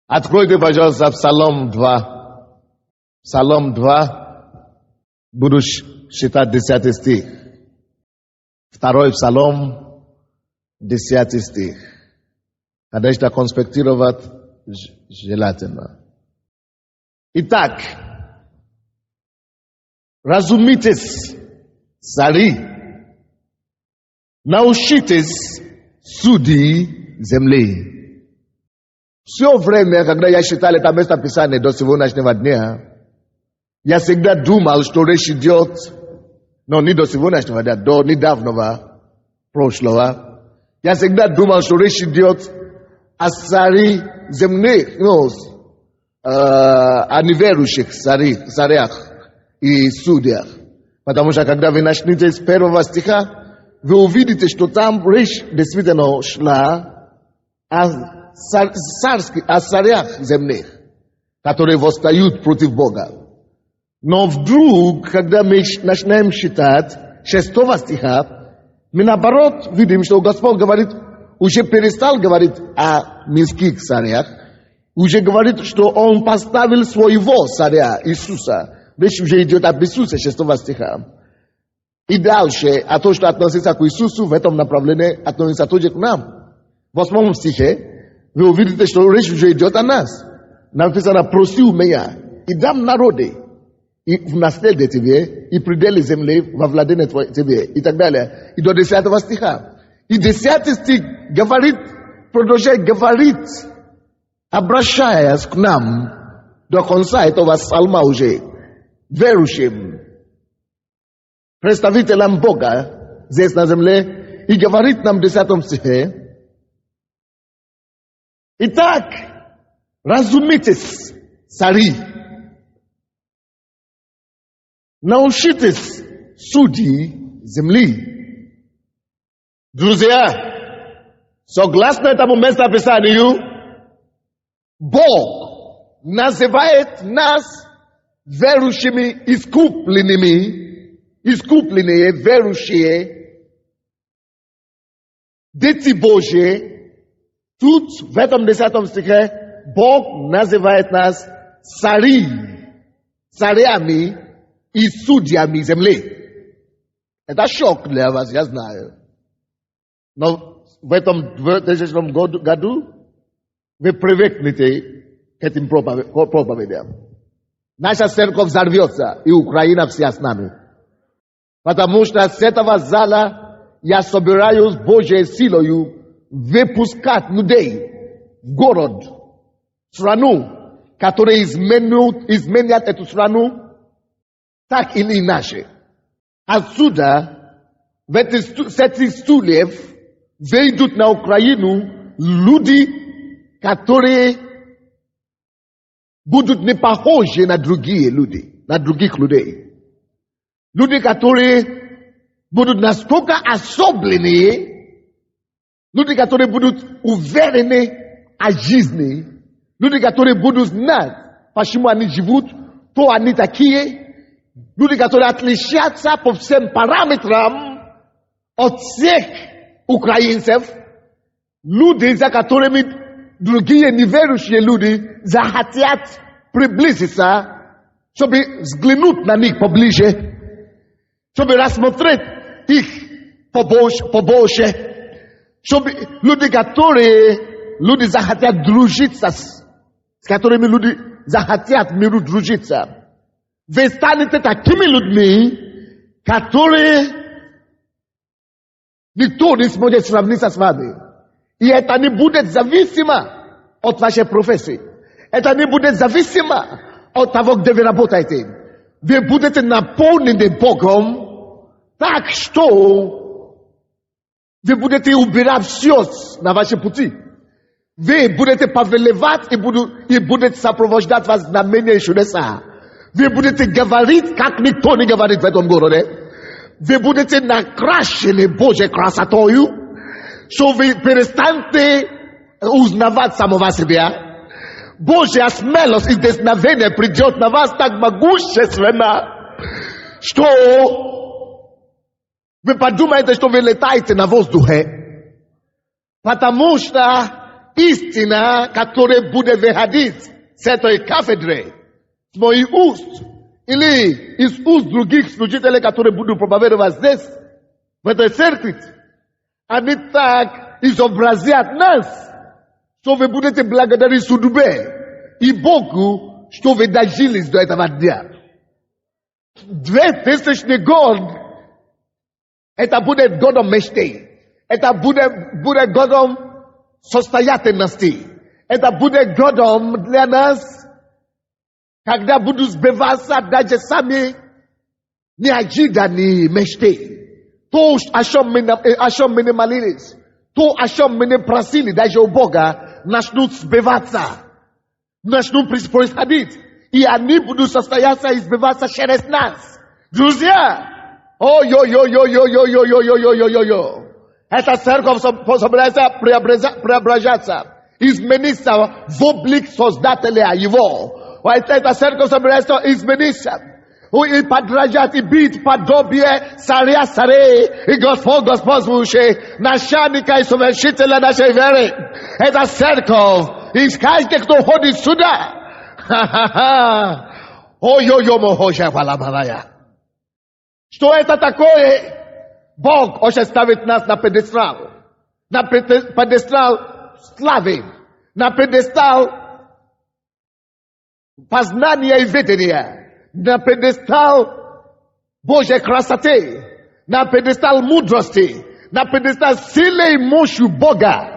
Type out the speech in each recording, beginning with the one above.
Откройте, пожалуйста, Псалом 2. Псалом 2. Буду считать 10 стих. Второй Псалом, 10 стих. Конечно, конспектировать желательно. Итак, разумитесь, цари, научитесь, судьи земли. Все время, когда я читал это место Писания до сегодняшнего дня, я всегда думал, что речь идет, но не до сегодняшнего дня, до недавнего, прошлого. Я всегда думал, что речь идет о цари земных, о неверующих царях и судьях. Потому что когда вы начнете с первого стиха, вы увидите, что там речь действительно шла о царях земных, которые восстают против Бога. Но вдруг, когда мы начинаем читать 6 стиха, мы наоборот видим, что Господь говорит, уже перестал говорить о мирских царях, уже говорит, что Он поставил своего царя Иисуса. Речь уже идет об Иисусе 6 стиха. И дальше, а то, что относится к Иисусу, в этом направлении относится тоже к нам. В 8 стихе вы увидите, что речь уже идет о нас. Написано, проси у меня и дам народы, и в наследие тебе, и пределы земли во владение тебе, и так далее. И до 10 стиха. И 10 стих говорит, продолжает говорить, обращаясь к нам до конца этого псалма уже, верующим, представителям Бога здесь на земле, и говорит нам в 10 стихе, итак, разумитесь, цари, научитесь, судьи земли. Друзья, согласно этому местописанию, Бог называет нас верующими, искупленные, верующие, дети Божьи. Тут, в этом 10 стихе, Бог называет нас царями и судьями земли. Это шок для вас, я знаю. Но в этом 2000 году вы привыкнете к этим проповедям. Наша церковь взорвется, и Украина вся с нами. Потому что с этого зала я собираюсь Божьей силой выпускать людей в город, в страну, которые изменят эту страну так или иначе. Отсюда, с этих стульев, выйдут на Украину люди, которые будут не похожи на других людей. Люди, которые будут настолько особенные, люди, которые будут уверены о жизни, люди, которые будут знать, почему они живут, кто они такие, люди, которые отличаются по всем параметрам от всех украинцев, люди, за которыми другие неверующие люди захотят приблизиться, чтобы взглянуть на них поближе, чтобы рассмотреть их побольше, чтобы люди захотят дружиться, с которыми люди захотят в миру дружиться. Вы станете такими людьми, которые никто не сможет сравниться с вами. И это не будет зависимо от вашей профессии. Это не будет зависимо от того, где вы работаете. Вы будете наполнены Богом, так что вы будете убирать все на ваши пути. Вы будете повелевать и будете сопровождать вас знамения и чудеса. Вы будете говорить, как никто не говорит в этом городе. Вы будете накрашены Божьей красотою, что вы перестанете узнавать самого себя. Божья смелость и дерзновение придет на вас так могущественно, что вы подумаете, что вы летаете на воздухе. Потому что Истина, которая будет выходить с этой кафедры, с моих уст, или из уст других служителей, которые будут проповедовать здесь, в этой церкви, они так изобразят нас, что вы будете благодарить судьбе и Богу, что вы дожились до этого дня. 2000 год, это будет годом мечты, это будет годом состоятельности, это будет годом для нас, когда будут сбываться даже сами неожиданные мечты. То, о чем мы не молились, то, о чем мы не просили даже у Бога, начнут сбываться, начнут происходить. И они будут состояться и сбываться через нас. Друзья, ой-ой-ой-ой-ой-ой-ой-ой-ой-ой-ой-ой. Эта церковь собирается преображаться, измениться в облик Создателя его. Эта церковь собирается измениться и подражать и быть подобие царя царей и Господь Господствующий, начальника и совершителя нашей веры. Эта церковь, и каждый, кто ходит сюда, ой-ой-ой-ой-ой-ой-ой-ой-ой. Что это такое? Бог хочет ставить нас на пьедестал славы, на пьедестал познания и ведения, на пьедестал Божьей красоты, на пьедестал мудрости, на пьедестал силы и мощи Бога.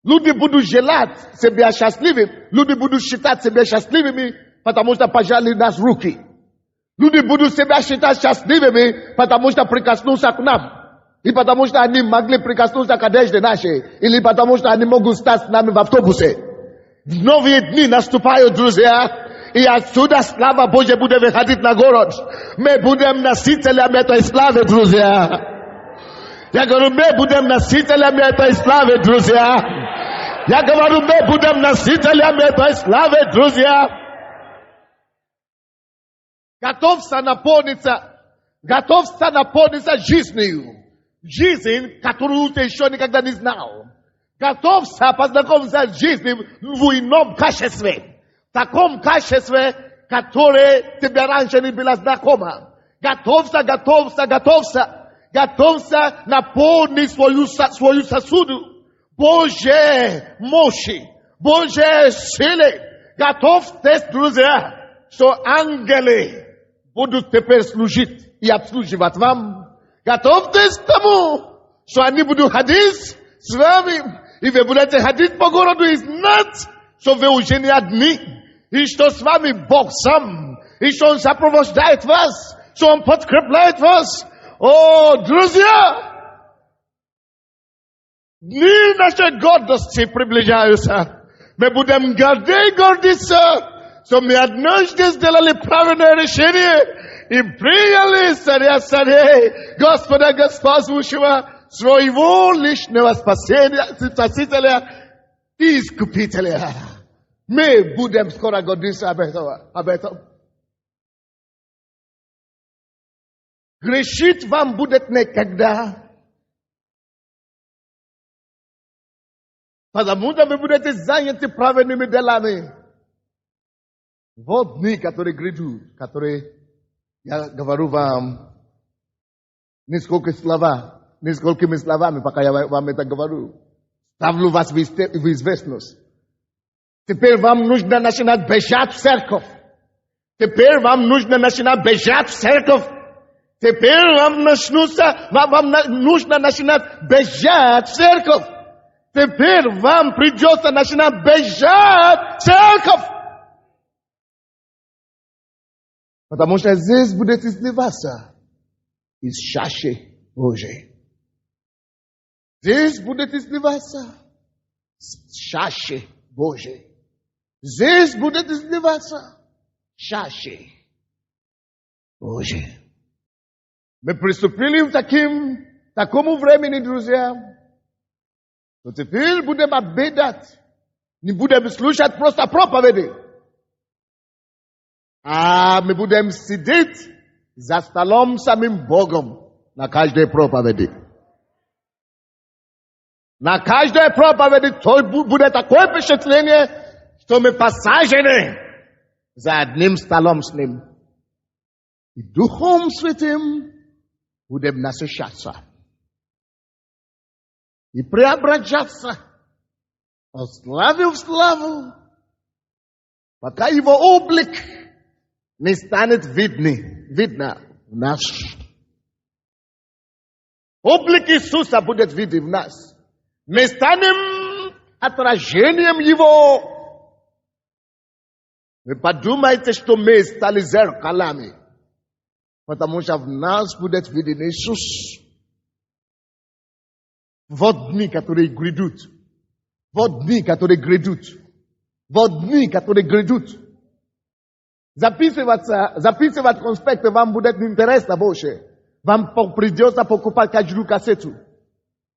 Люди будут желать себя счастливыми, люди будут считать себя счастливыми, потому что пожали нас руки. Люди будут себя считать счастливыми, потому что прикоснулся к нам. И потому что они могли прикоснуться к одежде нашей. Или потому что они могут стать с нами в автобусе. Новые дни наступают, друзья. И отсюда слава Божья будет выходить на город. Мы будем носителями этой славы, друзья. Я говорю, мы будем носителями этой славы, друзья. Я говорю, мы будем носителями этой славы, друзья. Готовься наполниться жизнью. Жизнь, которую ты еще никогда не знал. Готовься познакомиться с жизнью в ином качестве. В таком качестве, которое тебе раньше не было знакомо. Готовься наполнить свою сосуду Божьей мощи, Божьей силы. Готовьтесь, друзья, что ангелы будут теперь служить и обслуживать вам. Готовьтесь к тому, что они будут ходить с вами, и вы будете ходить по городу и знать, что вы уже не одни, и что с вами Бог сам, и что Он сопровождает вас, что Он подкрепляет вас. О, друзья! Дни нашей гордости приближаются. Мы будем гордиться, что мы однажды сделали правильное решение и приняли царя царей, Господа Господствующего, своего личного спасителя и искупителя. Мы будем скоро гордиться об этом. Грешить вам будет никогда. Потому что вы будете заняты правильными делами. Вот дни, которые грядут, которые я говорю вам несколькими словами, пока я вам это говорю. Ставлю вас в известность. Теперь вам нужно начинать бежать в церковь. Теперь вам нужно начинать бежать в церковь. Теперь вам нужно начинать бежать в церковь. Теперь вам придется начинать бежать в церковь. Потому что здесь будет изливаться из чаши Божьей. Здесь будет изливаться из чаши Божьей. Здесь будет изливаться чаши Божьей. Мы приступили к такому времени, друзья, что теперь будем обедать. Не будем слушать просто проповеди. А мы будем сидеть за столом самим Богом на каждой проповеди. На каждая проповедь будет такое впечатление, что мы посажены за одним столом с ним. И Духом Святым будем насыщаться. И преображаться от славы в славу, пока его облик не станет видно в нас. Облик Иисуса будет виден в нас. Мы станем отражением Его. Вы подумайте, что мы стали зеркалами, потому что в нас будет виден Иисус. Вот дни, которые грядут. Вот дни, которые грядут. Вот дни, которые грядут. Записывать конспекты вам будет интересно больше. Вам придется покупать каждую кассету.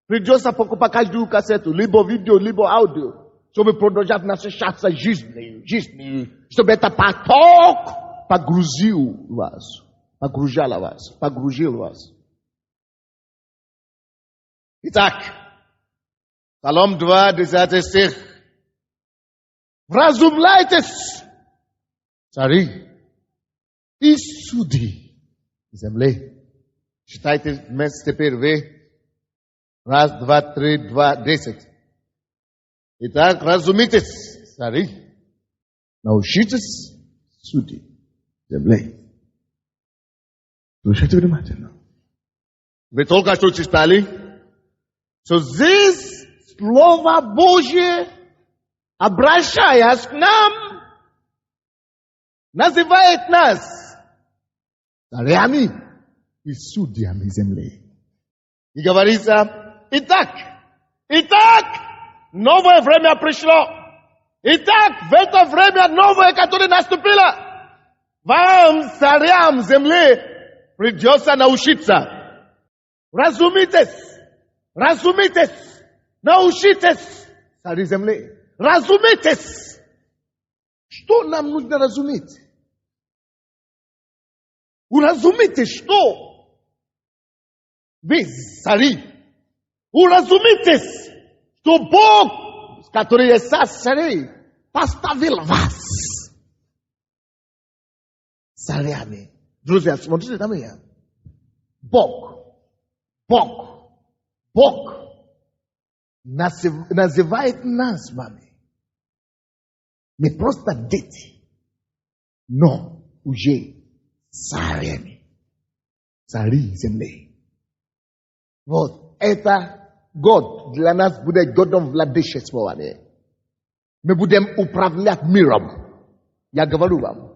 Придется покупать каждую кассету. Либо видео, либо аудио. Чтобы продолжать насыщаться жизнью. Чтобы это поток погрузил вас. Погрузил вас. Итак, Псалом 2, 10 стих. Вразумляйтесь, цари и судьи земли. Читайте вместе теперь вы. 1, 2, 3, 2, 10. Итак, разумитесь, цари, научитесь судьи земли. Слушайте внимательно. Вы только что читали, что здесь Слово Божье, обращаясь к нам, называет нас царями и судьями земли. И говорится, итак, новое время пришло. Итак, в это время новое, которое наступило, вам, царям земли, придется научиться. Разумитесь, научитесь, цари земли. Разумитесь. Что нам нужно разуметь? Уразумите, что вы цари. Уразумитесь, что Бог, который есть царей, поставил вас царями. Друзья, смотрите на меня. Бог называет нас с вами не просто дети, но уже царями, цари земли. Вот это год для нас будет годом владычествования. Мы будем управлять миром. Я говорю вам.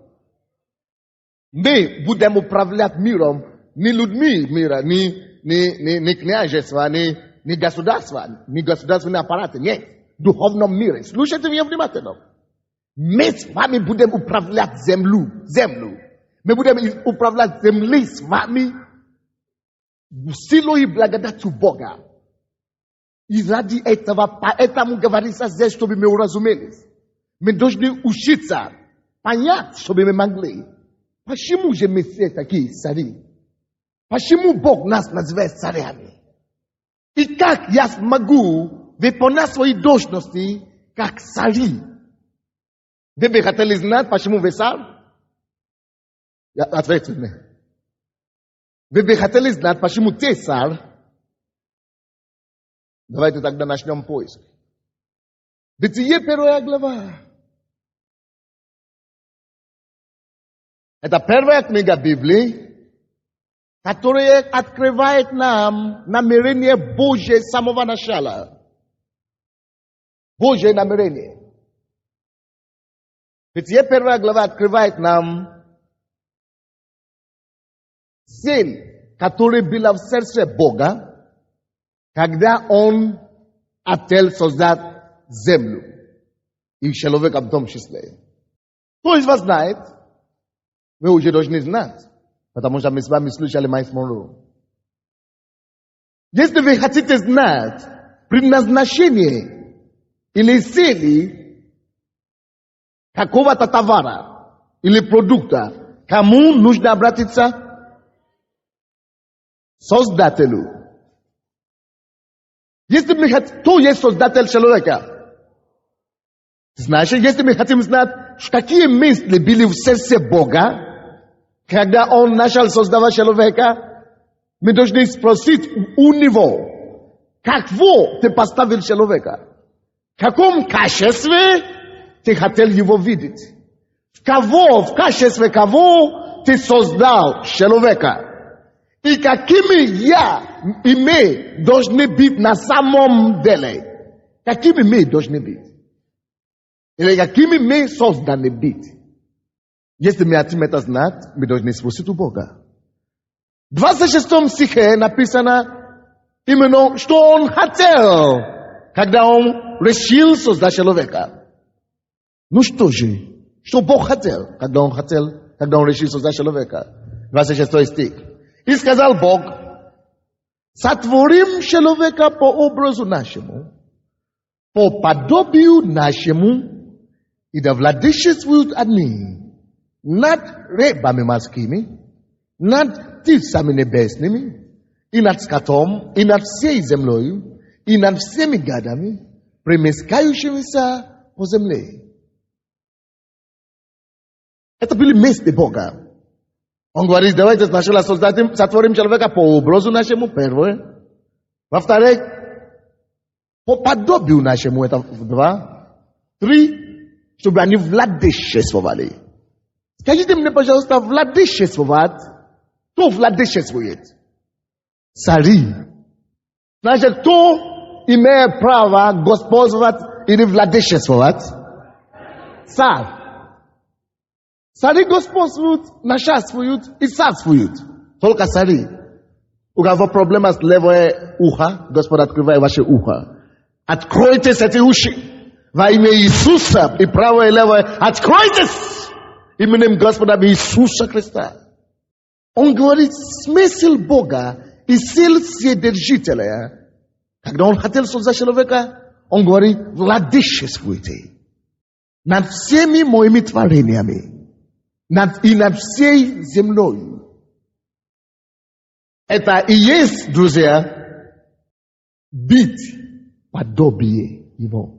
Мы будем управлять миром, не людьми мира, не княжества, не государства, не государственные аппараты, нет. В духовном мире. Слушайте меня внимательно. Мы с вами будем управлять землю. Мы будем управлять землей с вами силой и благодатью Бога. И ради этого, поэтому говорится здесь, чтобы мы уразумелись. Мы должны учиться, понять, чтобы мы могли. Почему же мы все такие цари? Почему Бог нас называет царями? И как я смогу выполнять свои должности как цари? Вы бы хотели знать, почему вы царь? Ответьте мне. Вы бы хотели знать, почему ты царь? Давайте тогда начнем поиск. Бытие 1 глава. Это первая книга Библии, которая открывает нам намерение Божье с самого начала. Божье намерение. Бытие 1 глава открывает нам цель, которая была в сердце Бога, когда Он хотел создать землю и человека в том числе. Кто из вас знает? Вы уже должны знать, потому что мы с вами слушали Майлз Монро. Если вы хотите знать предназначение или цели какого-то товара или продукта, кому нужно обратиться? Создателю. Кто есть создатель человека? Значит, если мы хотим знать, какие мысли были в сердце Бога, когда Он начал создавать человека, мы должны спросить у Него, какого ты поставил человека? В каком качестве ты хотел его видеть? В качестве кого ты создал человека? И какими и мы должны быть на самом деле? Какими мы должны быть? Или какими мы созданы быть? Если мы хотим это знать, мы должны спросить у Бога. В 26 стихе написано именно, что Он хотел, когда Он решил создать человека. Ну что же? Что Бог хотел, когда Он решил создать человека? 26 стих. И сказал Бог, сотворим человека по образу нашему, по подобию нашему, и да владычествуют они над рыбами морскими, над птицами небесными, и над скотом, и над всей землей, и над всеми гадами, премескающимися по земле. Это были мысли Бога. Он говорит, давайте сначала сотворим человека по образу нашему, первое. Во-вторых, по подобию нашему, это 2. 3. Чтобы они владычествовали. Скажите мне, пожалуйста, владычествовать, кто владычествует? Цари. Значит, кто имеет право господствовать или владычествовать? Царь. Цари господствуют, нашествуют и царствуют. Только цари. У кого проблема с левое ухо, Господь открывает ваше ухо. Откройтесь эти уши. Во имя Иисуса и правое и левое откройтесь именем Господа Иисуса Христа. Он говорит, смысл Бога и сил Вседержителя. Когда Он хотел создать человека, Он говорит, владычествуйте над всеми моими творениями и над всей землей. Это и есть, друзья, быть подобие Его.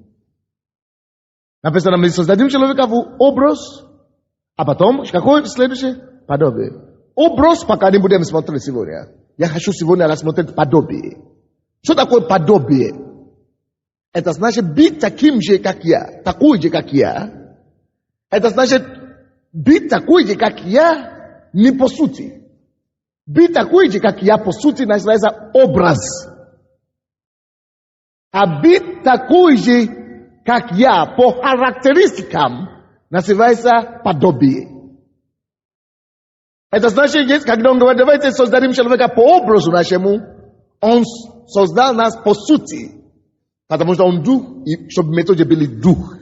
Написано, мы создадим человека в образ, а потом, какое следующее? Подобие. Образ пока не будем смотреть сегодня. Я хочу сегодня рассмотреть подобие. Что такое подобие? Это значит быть таким же, как я. Такой же, как я. Это значит быть такой же, как я, не по сути. Быть такой же, как я, по сути, называется образ. А быть такой же, как я, по характеристикам, называется подобие. Это значит, когда Он говорит, давайте создадим человека по образу нашему, Он создал нас по сути. Потому что Он дух, и чтобы методы были дух.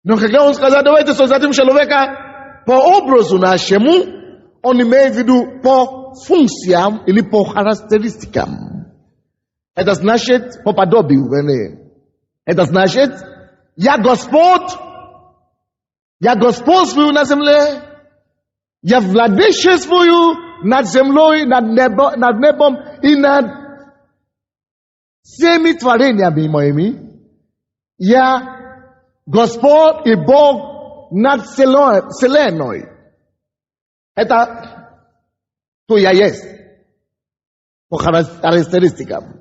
Но когда Он сказал, давайте создадим человека по образу нашему, Он имеет в виду по функциям или по характеристикам. Это значит по подобию, это значит, я господствую на земле, я владычествую над землей, над небом и над всеми творениями моими. Я Господь и Бог над вселенной. Это кто я есть по характеристикам.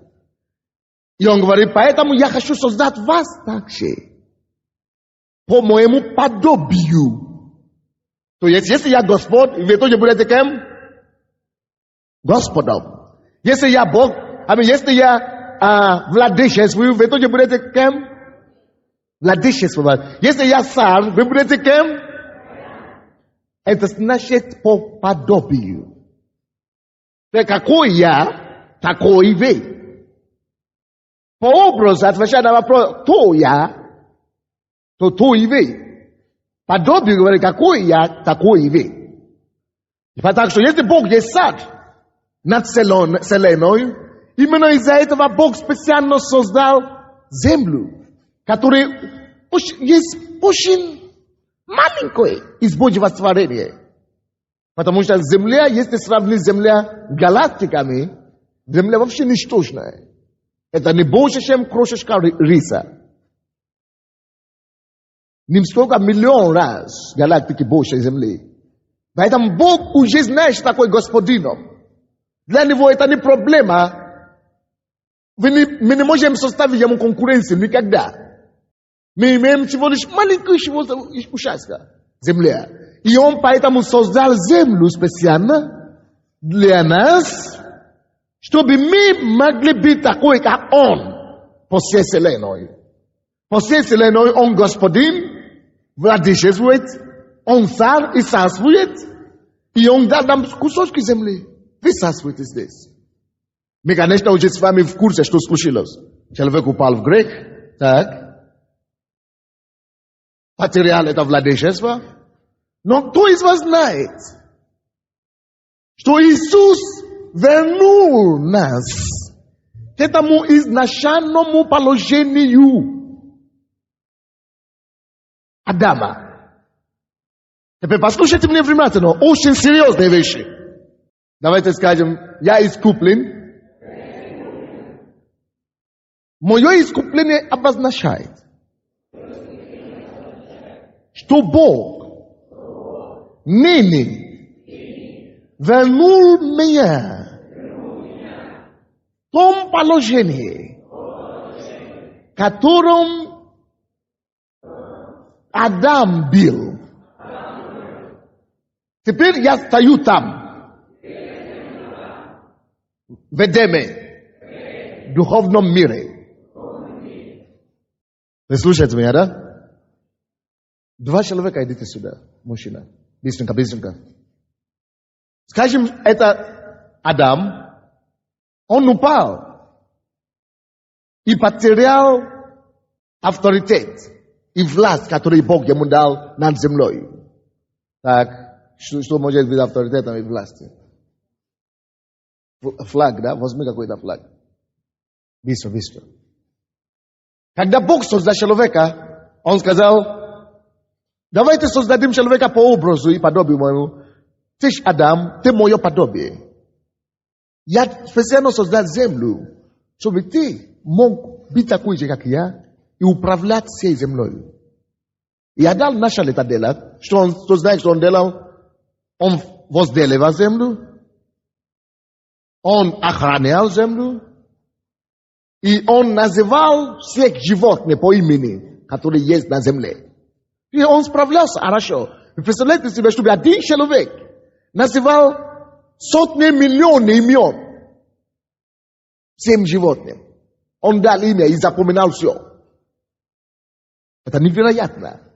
И Он говорит, поэтому я хочу создать вас так же, по моему подобию. То есть, если я Господь, вы тоже будете кем? Господом. Если я Бог, если я владычествую, вы тоже будете кем? Владычествовать. Если я царь, вы будете кем? Это значит по подобию. Какой я, такой вы. По образу, отвечая на вопрос, кто я, то и вы. Подобие говорит, какой я, такой и вы. Потому что если Бог есть царь над вселенной, именно из-за этого Бог специально создал землю, которая есть очень маленькая из Божьего творения. Потому что земля, если сравнить земля галактиками, земля вообще ничтожная. Это не больше, чем крошечка риса. Ним сколько миллион раз галактики больше Земли. Поэтому Бог уже знает, что такое господином. Для него это не проблема. Мы не можем составить ему конкуренцию никогда. Мы имеем всего лишь маленькую участка земли. И он поэтому создал землю специально для нас, чтобы мы могли быть такой, как он, по всей вселенной. По всей вселенной он господин, владычествует, он царь и царствует, и он дал нам кусочки земли. Вы царствуете здесь. Мы, конечно, уже с вами в курсе, что случилось. Человек упал в грех, так. Потерял это владычество. Но кто из вас знает, что Иисус вернул нас к этому изначальному положению Адама? Теперь послушайте меня внимательно, очень серьезные вещи. Давайте скажем, я искуплен. Мое искупление обозначает, что Бог ныне вернул меня в том положении, в котором Адам был. Теперь я стою там, в Эдеме, в духовном мире. Вы слушаете меня, да? Два человека идите сюда, мужчина. Быстренько, быстренько. Скажем, это Адам, он упал и потерял авторитет и власть, который Бог ему дал над землей. Так, что может быть авторитетом и властью? Флаг, да? Возьми какой-то флаг. Быстро, быстро. Когда Бог создал человека, он сказал, давайте создадим человека по образу и подобию моему. Ты ж Адам, ты мое подобие. Я специально создал землю, чтобы ты мог быть такой же, как я, и управлять всей землей. И Адам начал это делать. Что знаешь, что он делал? Он возделывал землю, он охранял землю, и он называл всех животных по имени, которые есть на земле. И он справлялся хорошо. Вы представляете себе, чтобы один человек называл сотни миллионов имен всем животным. Он дал имя и запоминал все. Это невероятно.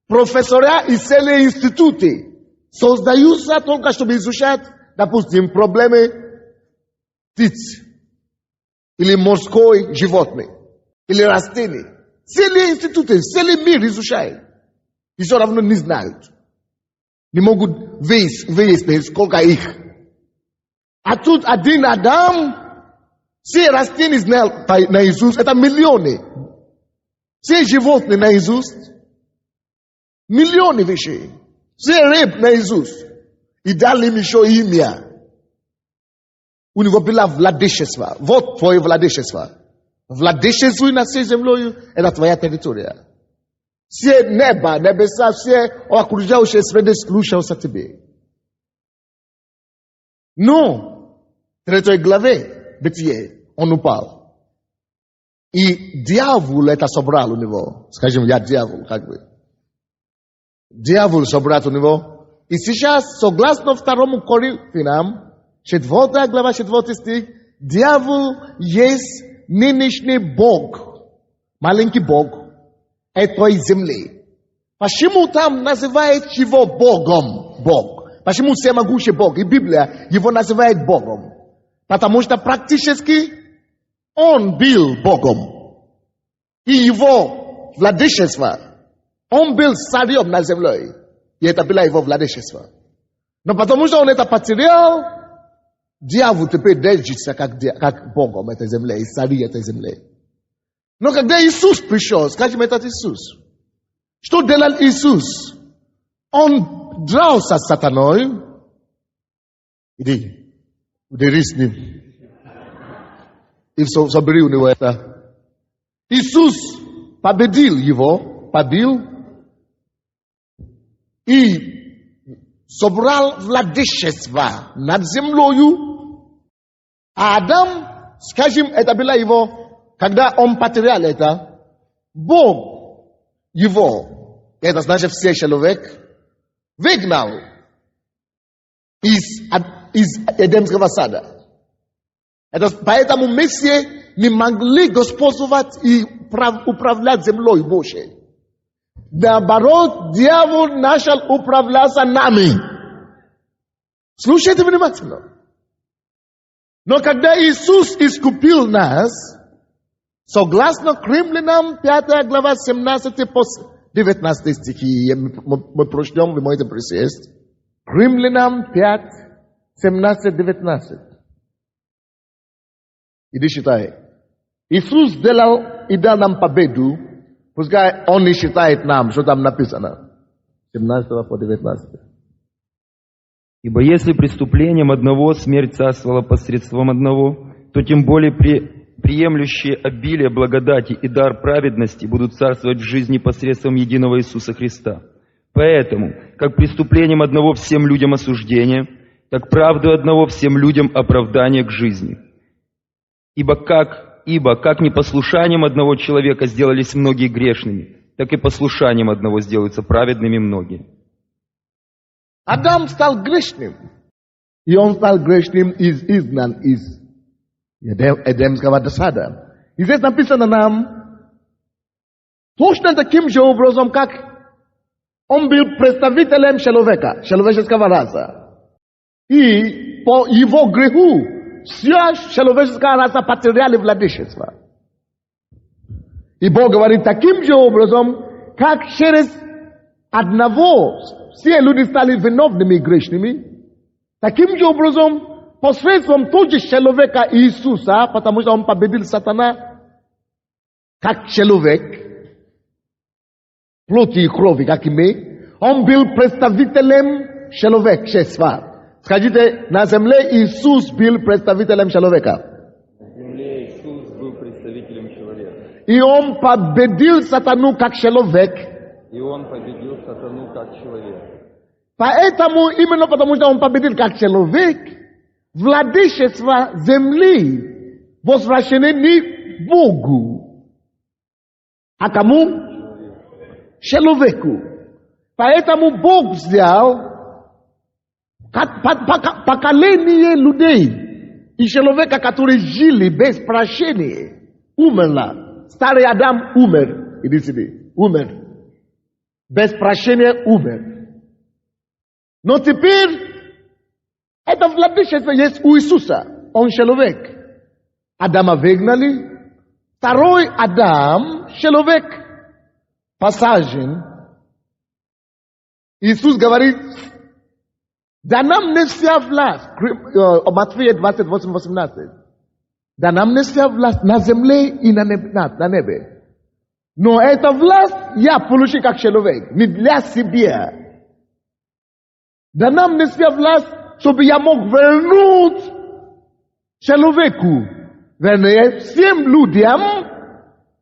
Профессора из целые институты создаются только, чтобы изучать, допустим, проблемы птиц, или морской животных, или растений. Целые институты, целый мир изучают. И все равно не знают. Не могут выяснить, сколько их. А тут один Адам, все растения знал наизусть, это миллионы. Все животные наизусть, миллионы вещей. Все рыб наизусть. И дали им еще имя. У него было владычество. Вот твое владычество. Владычествуй над всей землей, это твоя территория. Все небо, небеса, все окружающие среды слушаются тебе. Но в 3 главе Бытие он упал. И дьявол это собрал у него. Скажем, я дьявол, как бы. Дьявол собрал у него. И сейчас, согласно 2 Коринфянам, 4 глава, 4 стих, дьявол есть нынешний Бог, маленький Бог этой земли. Почему там называют его Богом? Бог. Почему всемогущий Бог? И Библия его называет Богом. Потому что практически он был Богом. И его владычество, он был царем на земле. И это было его владычество. Но потому что он это потерял, дьявол теперь держится как Богом этой земли, и царь этой земли. Но когда Иисус пришел, скажем, этот Иисус, что делал Иисус? Он дрался с сатаной. Иди с ним. И собери у него это. Иисус победил его, побил и собрал владычество над землею. А Адам, скажем, это было его, когда он потерял это, Бог его, это значит все человек, выгнал из Эдемского сада. Это, поэтому Мессия не могли господствовать и управлять землей Божьей. Наоборот, дьявол начал управляться нами. Слушайте внимательно. Но когда Иисус искупил нас, согласно Римлянам 5 глава 17 по 19 стихи, мы прочтем, вы можете присесть. Римлянам 5, 17, 19. Иди считай. Иисус сделал и дал нам победу, пускай Он не считает нам, что там написано. 17 по 19. Ибо если преступлением одного смерть царствовала посредством одного, то тем более приемлющие обилие благодати и дар праведности будут царствовать в жизни посредством единого Иисуса Христа. Поэтому, как преступлением одного всем людям осуждение, так правду одного всем людям оправдание к жизни. Ибо как непослушанием одного человека сделались многие грешными, так и послушанием одного сделаются праведными многие. Адам стал грешным. И он стал грешным изгнан из Эдемского сада. И здесь написано нам, точно таким же образом, как он был представителем человека, человеческого раса. И по его греху вся человеческая раса потеряли владычество. И Бог говорит, таким же образом, как через одного все люди стали виновными и грешными, таким же образом, посредством того же человека Иисуса, потому что он победил сатана, как человек, плоти и крови, как и мы, он был представителем человечества. Скажите, на земле Иисус был представителем человека. На земле Иисус был представителем человека. И он победил сатану как человек. И он победил сатану как человек. Поэтому, именно потому что он победил как человек, владычество земли возвращено не Богу, а кому? Человеку. Поэтому Бог взял поколение людей и человека, которые жили без прощения, умерла. Старый Адам умер. Иди сюда. Умер. Без прощения умер. Но теперь это владычество есть у Иисуса. Он человек. Адама выгнали. Второй Адам, человек, посажен. Иисус говорит, да нам не вся власть, Матфея 28-18, да нам не вся власть на земле и на небе. Но эта власть я получил как человек, не для себя. Да нам не вся власть, чтобы я мог вернуть человеку, вернее, всем людям,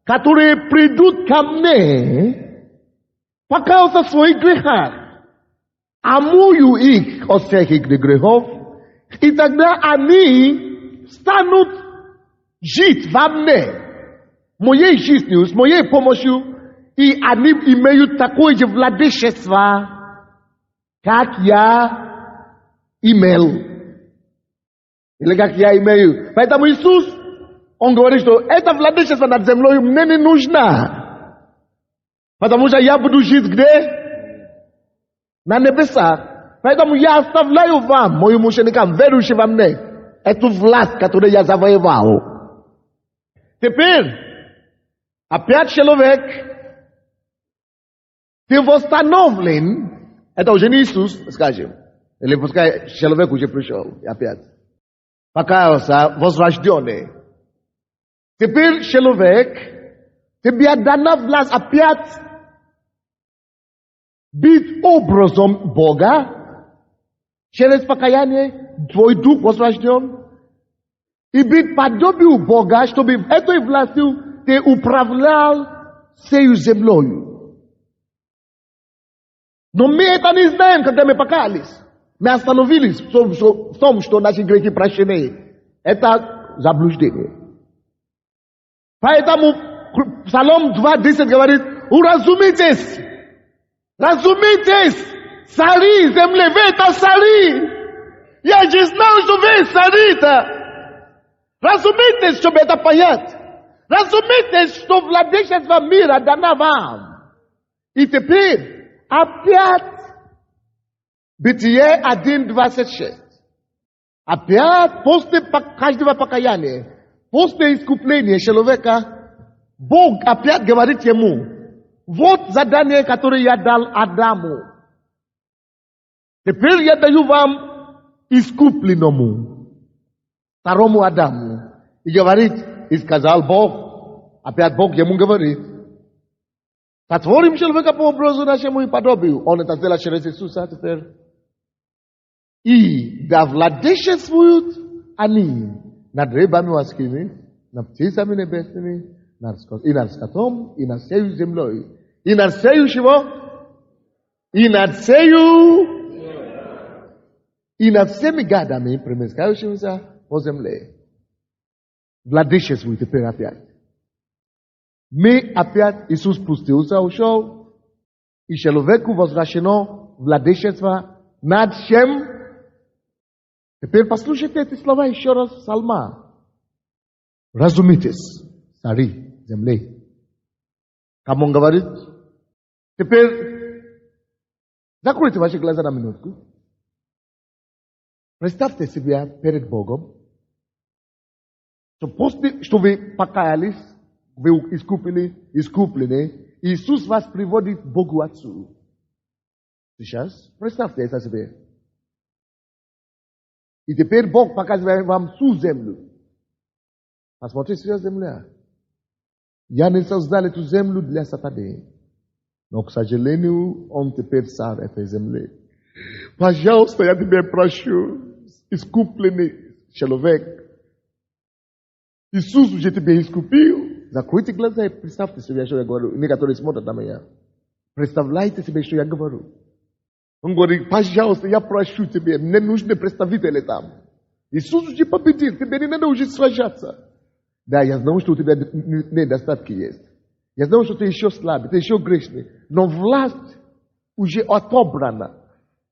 которые придут ко мне, покаяться в своих грехах. Омою их от всех их грехов, и тогда они станут жить во мне, моей жизнью, с моей помощью, и они имеют такое же владычество, как я имел. Или как я имею. Поэтому Иисус, Он говорит, что это владычество над землей мне не нужно. Потому что я буду жить где? На небесах. Поэтому я оставляю вам, моим ученикам, верующим во мне, эту власть, которую я завоевал. Теперь, опять человек, ты восстановлен, это уже не Иисус, скажем, или пускай человек уже пришел, опять, покаялся, возрожденный. Теперь человек, тебе дана власть опять быть образом Бога через покаяние, твой дух возрожден. И быть подобию Бога, чтобы в этой властью ты управлял всей землей. Но мы это не знаем, когда мы покаялись. Мы остановились в том, что наши грехи прощены. Это заблуждение. Поэтому Псалом 2:10 говорит: уразумитесь, разумитесь, цари земли, вы это цари. Я же знал, что вы цари-то. Разумитесь, чтобы это понять. Разумитесь, что владычество мира дано вам. И теперь опять Бытие 1:26. Опять после каждого покаяния, после искупления человека, Бог опять говорит ему: вот задание, которое я дал Адаму. Теперь я даю вам искупленному, второму Адаму. И говорит, и сказал Бог, опять Бог ему говорит: сотворим человека по образу нашему и подобию. Он это сделал через Иисуса теперь. И да владычествуют они над рыбами морскими, над птицами небесными, и над скотом, и над всею землей. И над всею чего? И над всею, и над всеми гадами, премескающимися по земле. Владычествует теперь опять. Мы опять, Иисус спустился, ушел, и человеку возвращено владычество над чем? Теперь послушайте эти слова еще раз в Псалма. Разумитесь, цари земли. Как он говорит? Теперь закройте ваши глаза на минутку. Представьте себя перед Богом, что после, что вы покаялись, вы искуплены, Иисус вас приводит к Богу Отцу. Сейчас представьте это себе. И теперь Бог показывает вам всю землю. Посмотрите, вся земля. Я не создал эту землю для сатаны. Но, к сожалению, он теперь царь этой земли. Пожалуйста, я тебя прошу, искупленный человек. Иисус уже тебя искупил. Закройте глаза и представьте себе, что я говорю. Некоторые смотрят на меня. Представляйте себе, что я говорю. Он говорит: пожалуйста, я прошу тебя, мне нужны представители там. Иисус уже победил, тебе не надо уже сражаться. Да, я знаю, что у тебя недостатки есть. Я знаю, что ты еще слабый, ты еще грешный. Но власть уже отобрана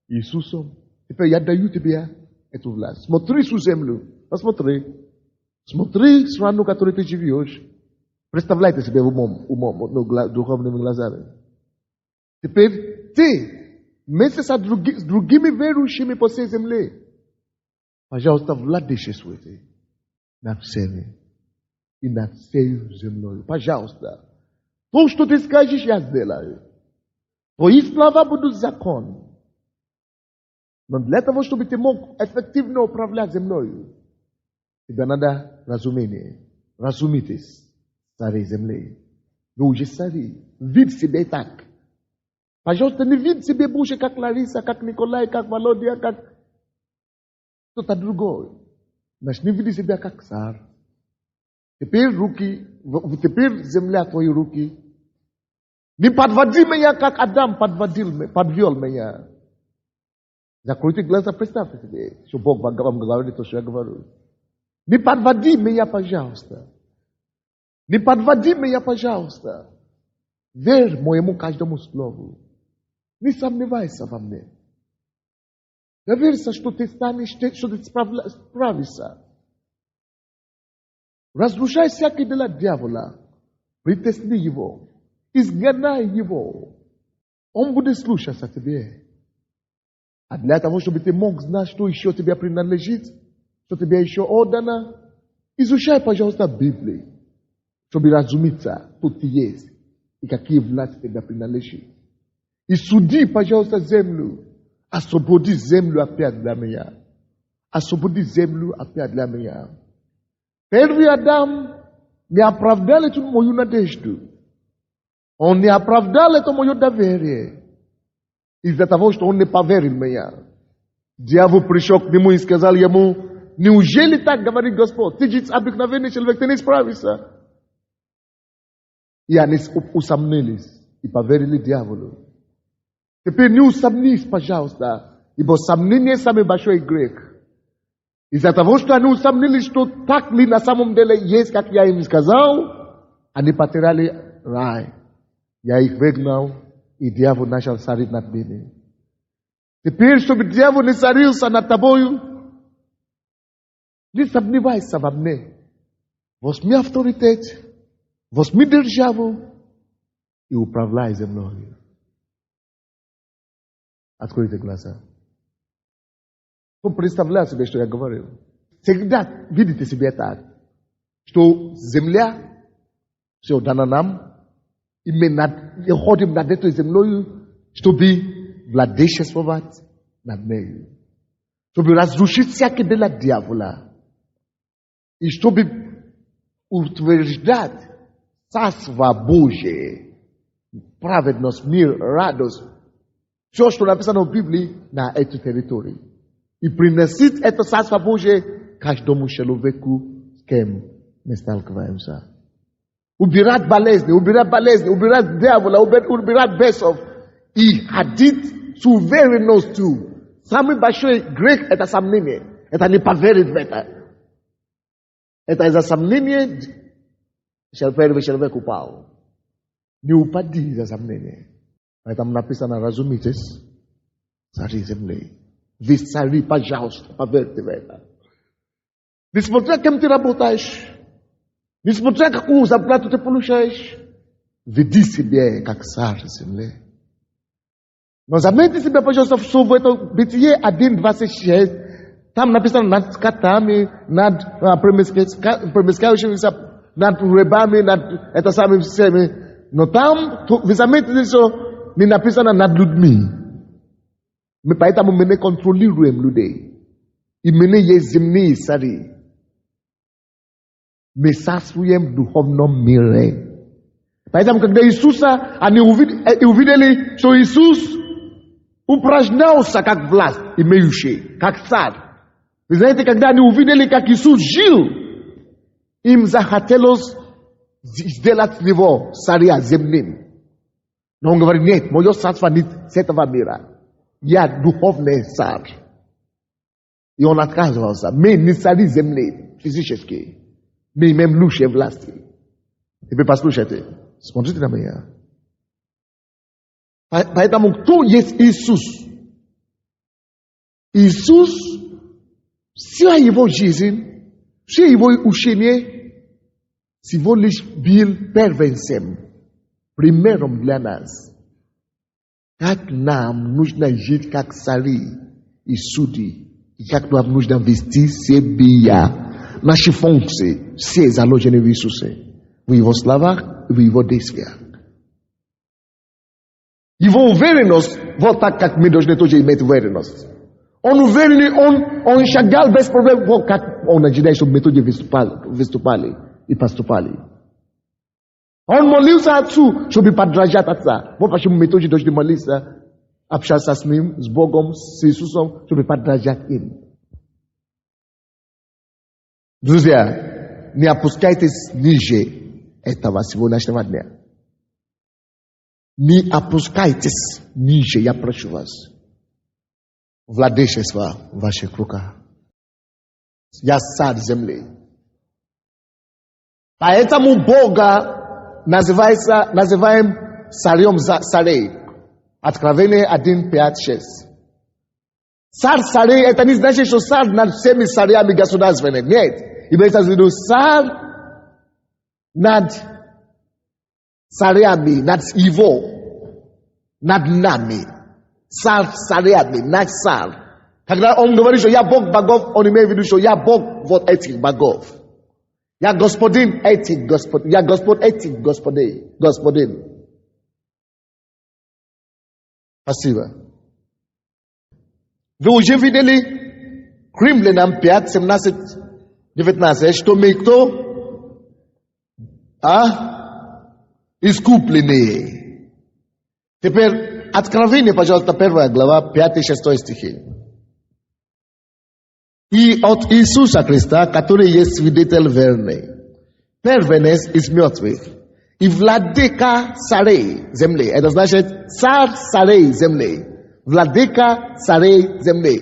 Иисусом. Теперь я даю тебе эту власть. Смотри всю землю. Посмотри. Смотри страну, в которой ты живешь. Представляйте себе умом, духовными глазами. Теперь ты вместе с другими верующими по всей земле, пожалуйста, владычествуйте над всеми и над всей землей. Пожалуйста. То, что ты скажешь, я сделаю. Твои слова будут закон. Но для того, чтобы ты мог эффективно управлять землей, тебе надо разумение. Разумитесь, цари земли. Вы уже цари. Видь себя так. Пожалуйста, не видь себе больше, как Лариса, как Николай, как Володя, как кто-то другой. Начни видеть себя как царь. Теперь теперь земля твои руки. Не подводи меня, как Адам подвел меня. Закройте глаза, представьте себе, что Бог вам говорит то, что я говорю. Не подводи меня, пожалуйста. Не подводи меня, пожалуйста. Верь моему каждому слову. Не сомневайся во мне. Доверься, что ты станешь, что ты справишься. Разрушай всякие дела дьявола. Притесни его. Изгоняй его. Он будет слушаться тебе. А для того, чтобы ты мог знать, что еще тебе принадлежит, что тебе еще отдано, изучай, пожалуйста, Библию, чтобы разумиться, кто ты есть и какие власти тебе принадлежат. И суди, пожалуйста, землю. Освободи землю опять для меня. Освободи землю опять для меня. Первый Адам не оправдал эту мою надежду. Он не оправдал это мое доверие. Из-за того, что он не поверил в меня. Дьявол пришел к нему и сказал ему: Неужели так говорит Господь? Ты же обыкновенный человек, ты не справишься. И они усомнились и поверили дьяволу. Теперь не усомнись, пожалуйста, ибо сомнение самый большой грех. Из-за того, что они усомнились, что так ли на самом деле есть, как я им сказал, они потеряли рай. Я их выгнал, и дьявол начал царить над ними. Теперь, чтобы дьявол не царился над тобою, не сомневайся во мне. Возьми авторитет, возьми державу и управляй землей. Откройте глаза. Вы представляете себе, что я говорил? Всегда видите себе так, что земля все дана нам, и мы ходим над этой землей, чтобы владычествовать над нею, чтобы разрушить всякое дело дьявола, и чтобы утверждать Царство Божие, праведность, мир, радость, все, что написано в Библии, на этой территории. И приносить это Царство Божие каждому человеку, с кем мы сталкиваемся. Убирать болезни, убирать дьявола, убирать бесов и ходить с уверенностью. Самый большой грех – это сомнение. Это не поверить в это. Это из-за сомнения первый человек упал. Не упади из-за сомнения. Поэтому написано, разумитесь, цари земли. Вы цари, пожалуйста, поверьте в это. Несмотря кем ты работаешь, несмотря какую зарплату ты получаешь, веди себя как царь земли. Но заметьте себя, пожалуйста, что в этом Бытие 1:26, там написано над скотами, над промискающимися, над рыбами, над это самым всеми. Но там, вы заметите, что не написано над людьми. Поэтому мы не контролируем людей. И мы не есть земные цари. Мы царствуем в духовном мире. Поэтому, когда Иисуса, они увидели, что Иисус упражнялся как власть имеющий, как царь. Вы знаете, когда они увидели, как Иисус жил, им захотелось сделать него царя земным. Но он говорит, нет, мое царство не с этого мира. Я духовный царь. И он отказывался. Мы не цари земли физически. Мы имеем лучшие власти. Теперь послушайте. Смотрите на меня. Поэтому кто есть Иисус? Иисус, вся его жизнь, все его учения всего лишь был первенцем, примером для нас. Как нам нужно жить как цари и судьи, и как нам нужно вести себя. Наши функции все заложены в Иисусе, в Его словах и в Его действиях. Его уверенность, вот так, как мы должны тоже иметь уверенность. Он уверенный, он шагал без проблем, вот как он ожидает, чтобы мы тоже выступали и поступали. Он молился Отцу, чтобы подражать Отца. Вот почему мы тоже должны молиться, общаться с Ним, с Богом, с Иисусом, чтобы подражать им. Друзья, не опускайтесь ниже этого сегодняшнего дня. Не опускайтесь ниже, я прошу вас. Владычество в ваших руках. Я царь земли. Поэтому Бога называем царем царей. Откровение 1:5-6. Царь царей, это не значит, что царь над всеми царями государственными. Нет. Имеется в виду царь над царями, над его, над нами. Царь царями, над царь. Когда он говорит, что я Бог богов, он имеет в виду, что я Бог вот этих богов. Я господин этих господин. Я Господь этих господин. Спасибо. Вы уже видели Римлянам 5, 17, 19, что мы кто? Искупленные. Теперь Откровение, пожалуйста, 1 глава, 5-6 стихи. И от Иисуса Христа, который есть свидетель верный. Первенец из мертвых. И владыка царей земли. Это значит царь царей земли. Владыка царей земли.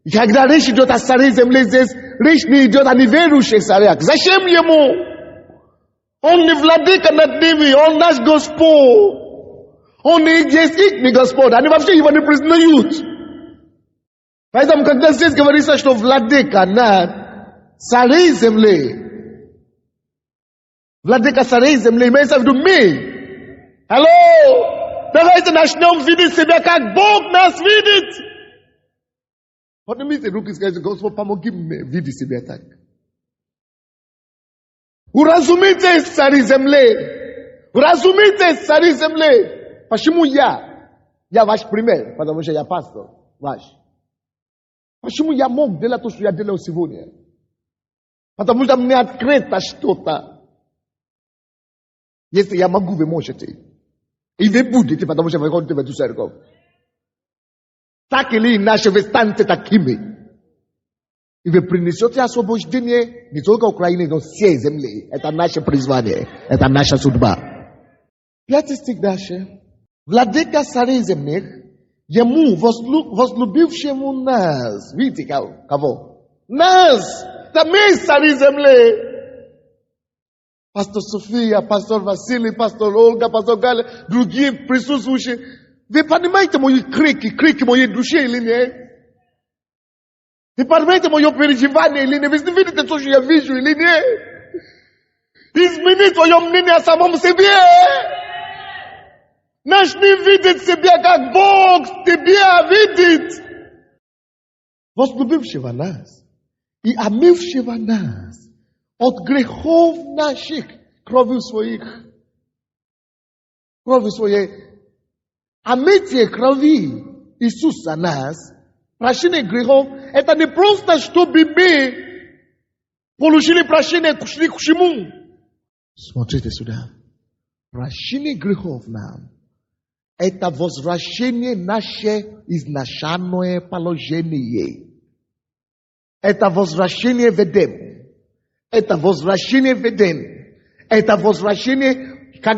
И когда речь идет о царе земли, здесь речь не идет о неверующих царях. Зачем ему? Он не владыка над ними, он наш Господь. Он не есть их Господь, они вообще его не признают. Поэтому, когда здесь говорится, что владыка над царей земли, владыка царей земли, имеется в виду мы. Алло! Давайте начнем видеть себя, как Бог нас видит. Поднимите руки и скажите: Господь, помоги мне видеть себя так. Уразумитесь, цари земли. Уразумитесь, цари земли. Почему я? Я ваш пример, потому что я пастор ваш. Почему я мог делать то, что я делал сегодня? Потому что мне открыто что-то. Если я могу, вы можете. И вы будете, потому что вы ходите в эту церковь. Так или иначе, вы станете такими. И вы принесете освобождение не только Украины, но всей земли. Это наше призвание. Это наша судьба. 5 стих дальше. Владыка царей земных, ему, возлюбившему нас. Видите кого? Нас! Это мы, цари земли. Пастор София, пастор Василий, пастор Ольга, пастор Галя, другие присутствующие. Вы понимаете мои крики моей души или нет? Вы понимаете мое переживание или нет? Вы видите то, что я вижу или нет? Измени твое мнение о самом себе. Начни видеть себя, как Бог тебя видит. Возлюбившего нас и омывшего нас от грехов наших кровью своих. Кровью своей. Омытие крови Иисуса нас, прощение грехов, это не просто, чтобы мы получили прощение, шли к чему. Смотрите сюда. Прощение грехов нам. Это возвращение наше изначальное положение. Это возвращение в Эдем. Это возвращение в Эдем. Это возвращение...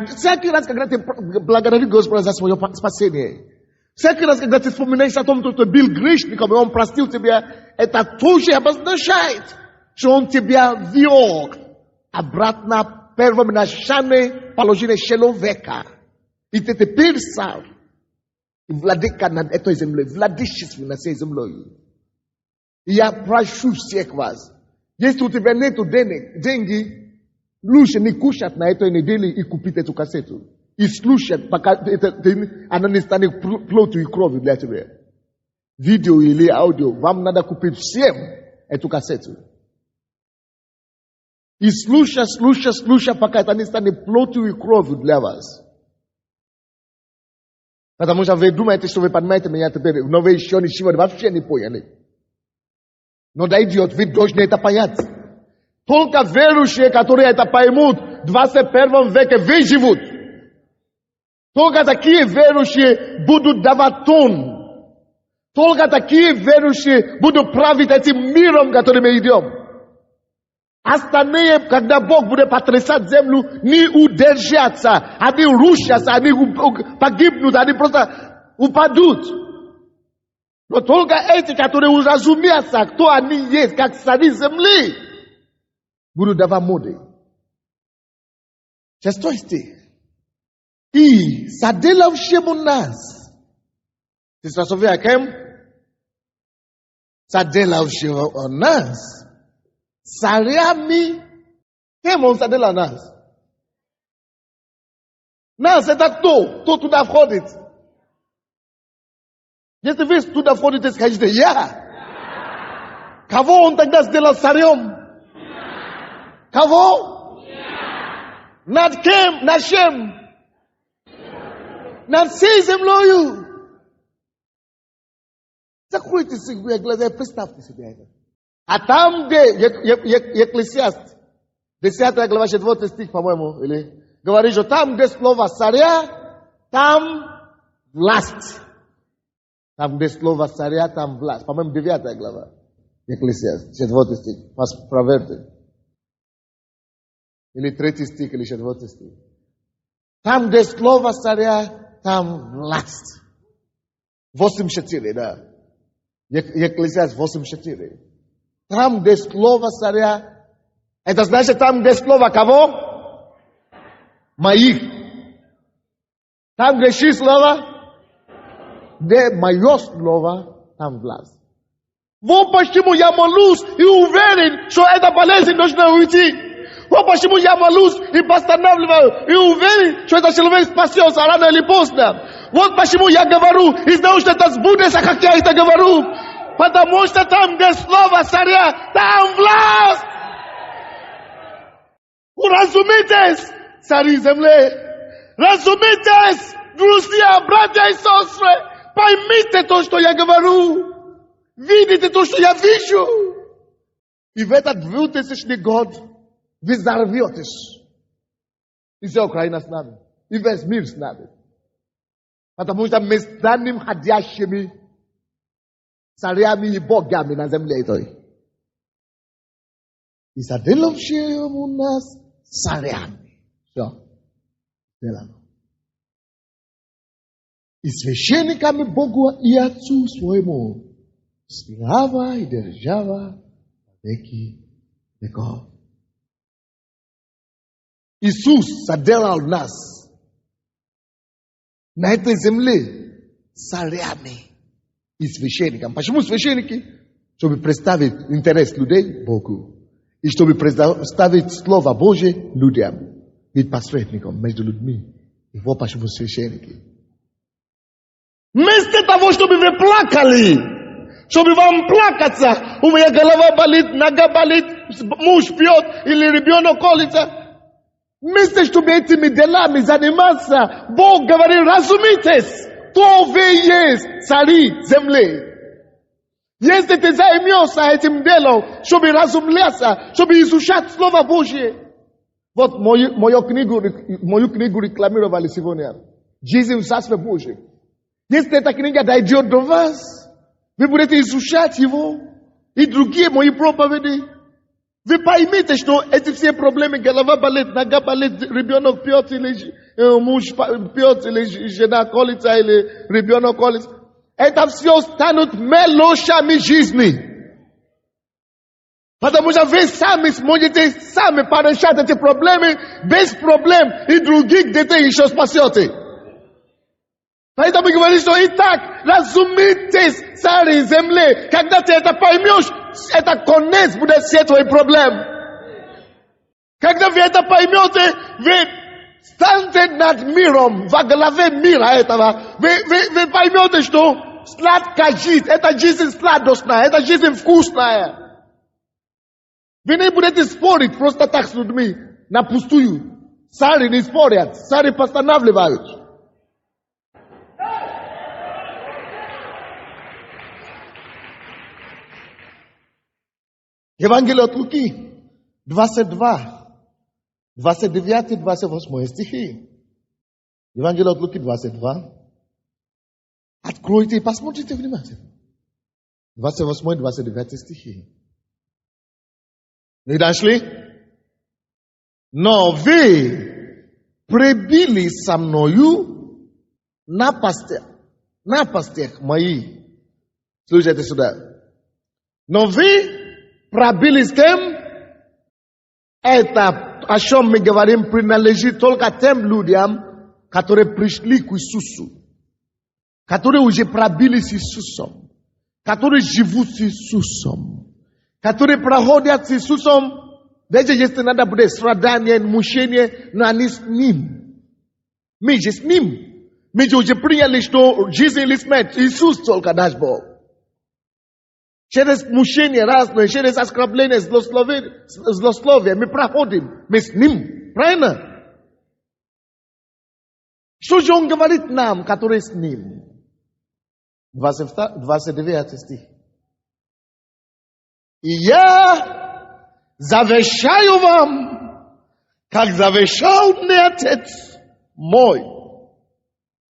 Всякий раз, когда ты благодаришь Господа за свое спасение, всякий раз, когда ты вспоминаешь о том, что ты был грешником, и Он простил тебя, это тоже обозначает, что Он тебя ввел обратно в первоначальное положение человека. И ты теперь сам владыка над этой землей, владычество над всей землей. И я прошу всех вас, если у тебя нет денег, лучше не кушать на этой неделе и купить эту кассету. И слушать, пока она не станет плотью и кровью для тебя. Видео или аудио, вам надо купить всем эту кассету. И слушать, пока это не станет плотью и кровью для вас. Потому что вы думаете, что вы понимаете меня теперь, но вы еще ничего вообще не поняли. Но да, идиот, вы должны это понять. Только верующие, которые это поймут, в 21 веке выживут. Только такие верующие будут давать тон. Только такие верующие будут править этим миром, который мы идем. Остальные, когда Бог будет потрясать землю, не удержатся, они рушатся, они погибнут, они просто упадут. Но только эти, которые уразумятся, кто они есть, как цари земли, будут давать моды. 6 стих. И заделавшему нас. Сестра София, кем? Заделавшего нас. Царями. Кем он заделал нас? Нас это кто? Кто туда входит? Если вы туда входите, скажите «Я». Кого он тогда сделал царем? Кого? Над кем? Над чем? Над всей землею. Закройте себе глаза, представьте себе это. А там, где Екклесиаст, 10 глава, 4 стих, по-моему, или говорит, что там, где слово царя, там власть. Там, где слово царя, там власть. По-моему, 9 глава. Екклесиаст, 4 стих. Проверьте. Или 3 стих, или 4 стих. Там, где слово царя, там власть. 8:4, да. Екклесиаст 8:4. Там, где слово царя, это значит там, где слово кого? Моих. Там, где чьи слова? Где мое слово, там власть. Вот почему я молюсь и уверен, что эта болезнь должна уйти. Вот почему я молюсь и постанавливаю, и уверен, что этот человек спасется рано или поздно. Вот почему я говорю, и знаю, что это сбудется, как я это говорю. Потому что там, где слово царя, там власть. Уразумитесь, цари земли. Разумитесь, друзья, братья и сестры. Поймите то, что я говорю. Видите то, что я вижу. И в этот 2000 год вы взорветесь. И вся Украина с нами. И весь мир с нами. Потому что мы станем ходящими царями и богами на земле этой. И заделавшим у нас царями. Все. Делано. И священниками Богу и Отцу своему. Слава и держава веки веков. Иисус соделал нас на этой земле царями и священниками. Почему священники? Чтобы представить интерес людей Богу. И чтобы представить Слово Божие людям. Быть посредником между людьми. И вот почему священники. Вместо того, чтобы вы плакали, чтобы вам плакаться, у меня голова болит, нога болит, муж пьет или ребенок колется. Вместо чтобы этими делами заниматься, Бог говорит, разумитесь, кто вы есть, цари земли. Если ты займешься этим делом, чтобы разумляться, чтобы изучать Слово Божье. Вот мою книгу рекламировали сегодня. Жизнь в Царстве Божьем. Если эта книга дойдет до вас, вы будете изучать его и другие мои проповеди. Вы поймите, что эти все проблемы, голова болит, нога болит, ребенок пьет, или муж пьет, или жена колется, или ребенок колется. Это все станут мелочами жизни. Потому что вы сами сможете сами порешать эти проблемы без проблем, и других детей еще спасете. Поэтому говорит, что итак, разумитесь, цари земли. Когда ты это поймешь, это конец будет всех твоих проблем. Когда вы это поймете, вы станете над миром, во главе мира этого. Вы поймете, что сладкая жизнь, это жизнь сладостная, это жизнь вкусная. Вы не будете спорить просто так с людьми, на пустую. Цари не спорят, цари постанавливают. Евангелие от Луки, 22, 29, 28 стихи. Евангелие от Луки, 22. Откройте и посмотрите внимательно. 28, 29 стихи. Вы нашли? Но вы прибили со мною на пастях мои. Слушайте сюда. Но вы пробили с кем? Это, о чем мы говорим, принадлежит только тем людям, которые пришли к Иисусу. Которые уже пробили с Иисусом. Которые живут с Иисусом. Которые проходят с Иисусом. Даже если надо будет страдания, мучения, но они с Ним. Мы же с Ним. Мы же уже приняли, что жизнь или смерть Иисус только наш Бог. Через мучения разные, через оскорбление, злословие мы проходим, мы с Ним. Правильно? Что же Он говорит нам, которые с Ним? 29 стих. И я завещаю вам, как завещал мне Отец мой,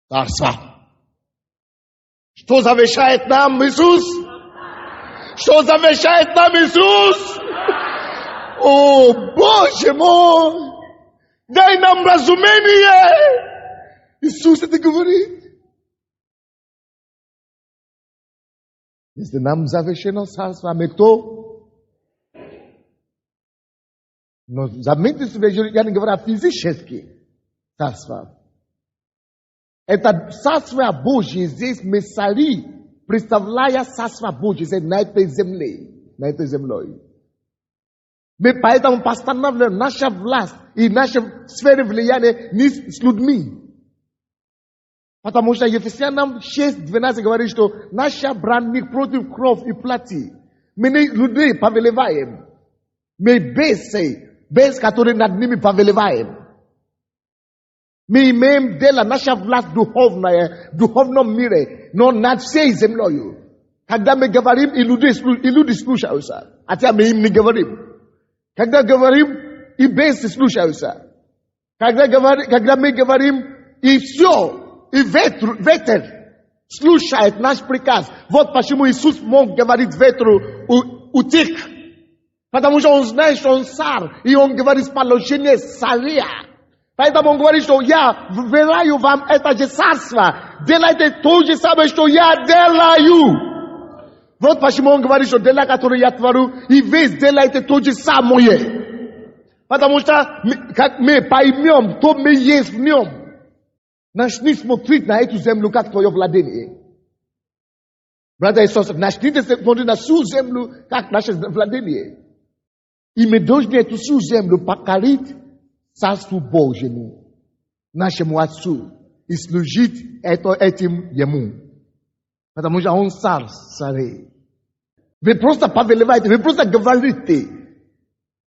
царство. Что завещает нам Иисус? что завещает нам Иисус. О, Боже мой! Дай нам разумение! Иисус это говорит. Если нам завещено царство, мы кто? Но заметьте себе, я не говорю физически царство. Это царство Божье здесь мы цари, представляя царство Божье на этой земле, на этой землей. Мы поэтому постановляем наша власть и наша сфера влияния не с людьми. Потому что Ефесянам 6:12 говорит, что наша брань не против крови и плоти. Мы не людей повелеваем. Мы без которые над ними повелеваем. Мы имеем дело, наша власть духовная, в духовном мире, но над всей землей. Когда мы говорим, и люди слушаются, хотя мы им не говорим. Когда говорим, и бесы слушаются. Когда мы говорим, и все. И ветер слушает наш приказ. Вот почему Иисус мог говорить ветру утих. Потому что он знает, что он царь. И он говорит с положения царя. Поэтому он говорит, что я вверяю вам это же царство. Делайте то же самое, что я делаю. Вот почему он говорит, что дела, которые я творю, и вы делайте то же самое. Потому что как мы поймем, то мы есть в нем. Начни смотреть на эту землю, как твое владение. Братья и сестры, начните смотреть на всю землю, как наше владение. И мы должны эту всю землю покорить Царству Божьему, нашему Отцу, и служить этим Ему. Потому что Он царь царей. Вы просто повелеваете, вы просто говорите,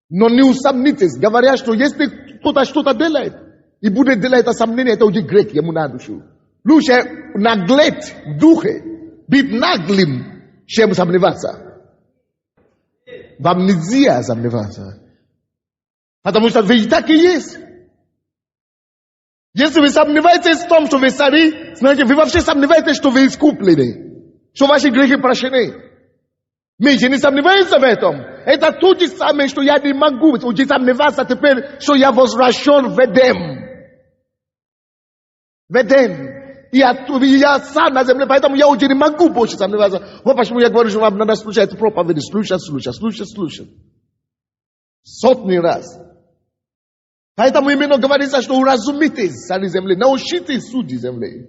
но не усомнитесь, говоря, что если кто-то что-то делает, и будет делать это сомнение, это уже грех ему на душу. Лучше наглеть в духе, быть наглым, чем сомневаться. Вам нельзя сомневаться. Потому что вы и так и есть. Если вы сомневаетесь в том, что вы цари, значит, вы вообще сомневаетесь, что вы искуплены, что ваши грехи прощены. Мы же не сомневаемся в этом. Это то же самое, что я не могу уже сомневаться теперь, что я возвращен в Эдем. В Эдем. Я сам на земле, поэтому я уже не могу больше сомневаться. Вот почему я говорю, что вам надо слушать проповеди. Слушать. Сотни раз. Поэтому именно говорится, что уразумитесь, цари земли, научитесь судьи земли.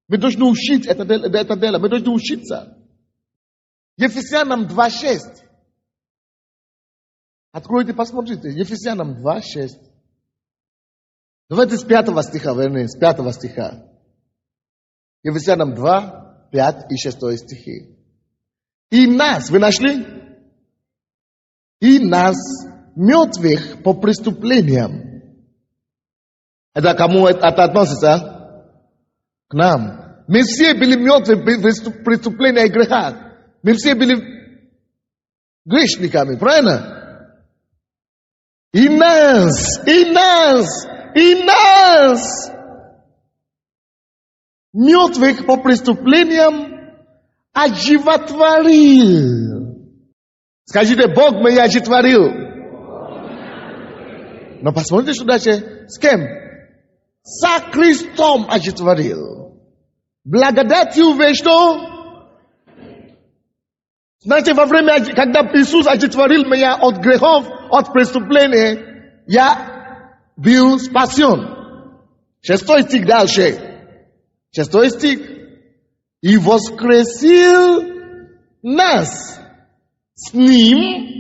Мы должны учить это дело, мы должны учиться. Ефесянам 2:6. Откройте, посмотрите. Ефесянам 2:6. Давайте с 5 стиха, вернее, с 5 стиха. Ефесянам 2, 5 и 6 стихи. И нас, вы нашли? И нас, мертвых по преступлениям. Это кому это относится? К нам. Мы все были мертвы в преступлениях и грехах. Мы все были грешниками, правильно? И нас, мертвых по преступлениям, оживотворил. Скажите, Бог меня оживотворил. Но посмотрите, что дальше. С кем? Со Христом оживотворил. Благодатью вы что? Знаете, во время, когда Иисус оживотворил меня от грехов, от преступлений, я был спасен. 6 стих дальше. 6 стих. И воскресил нас с Ним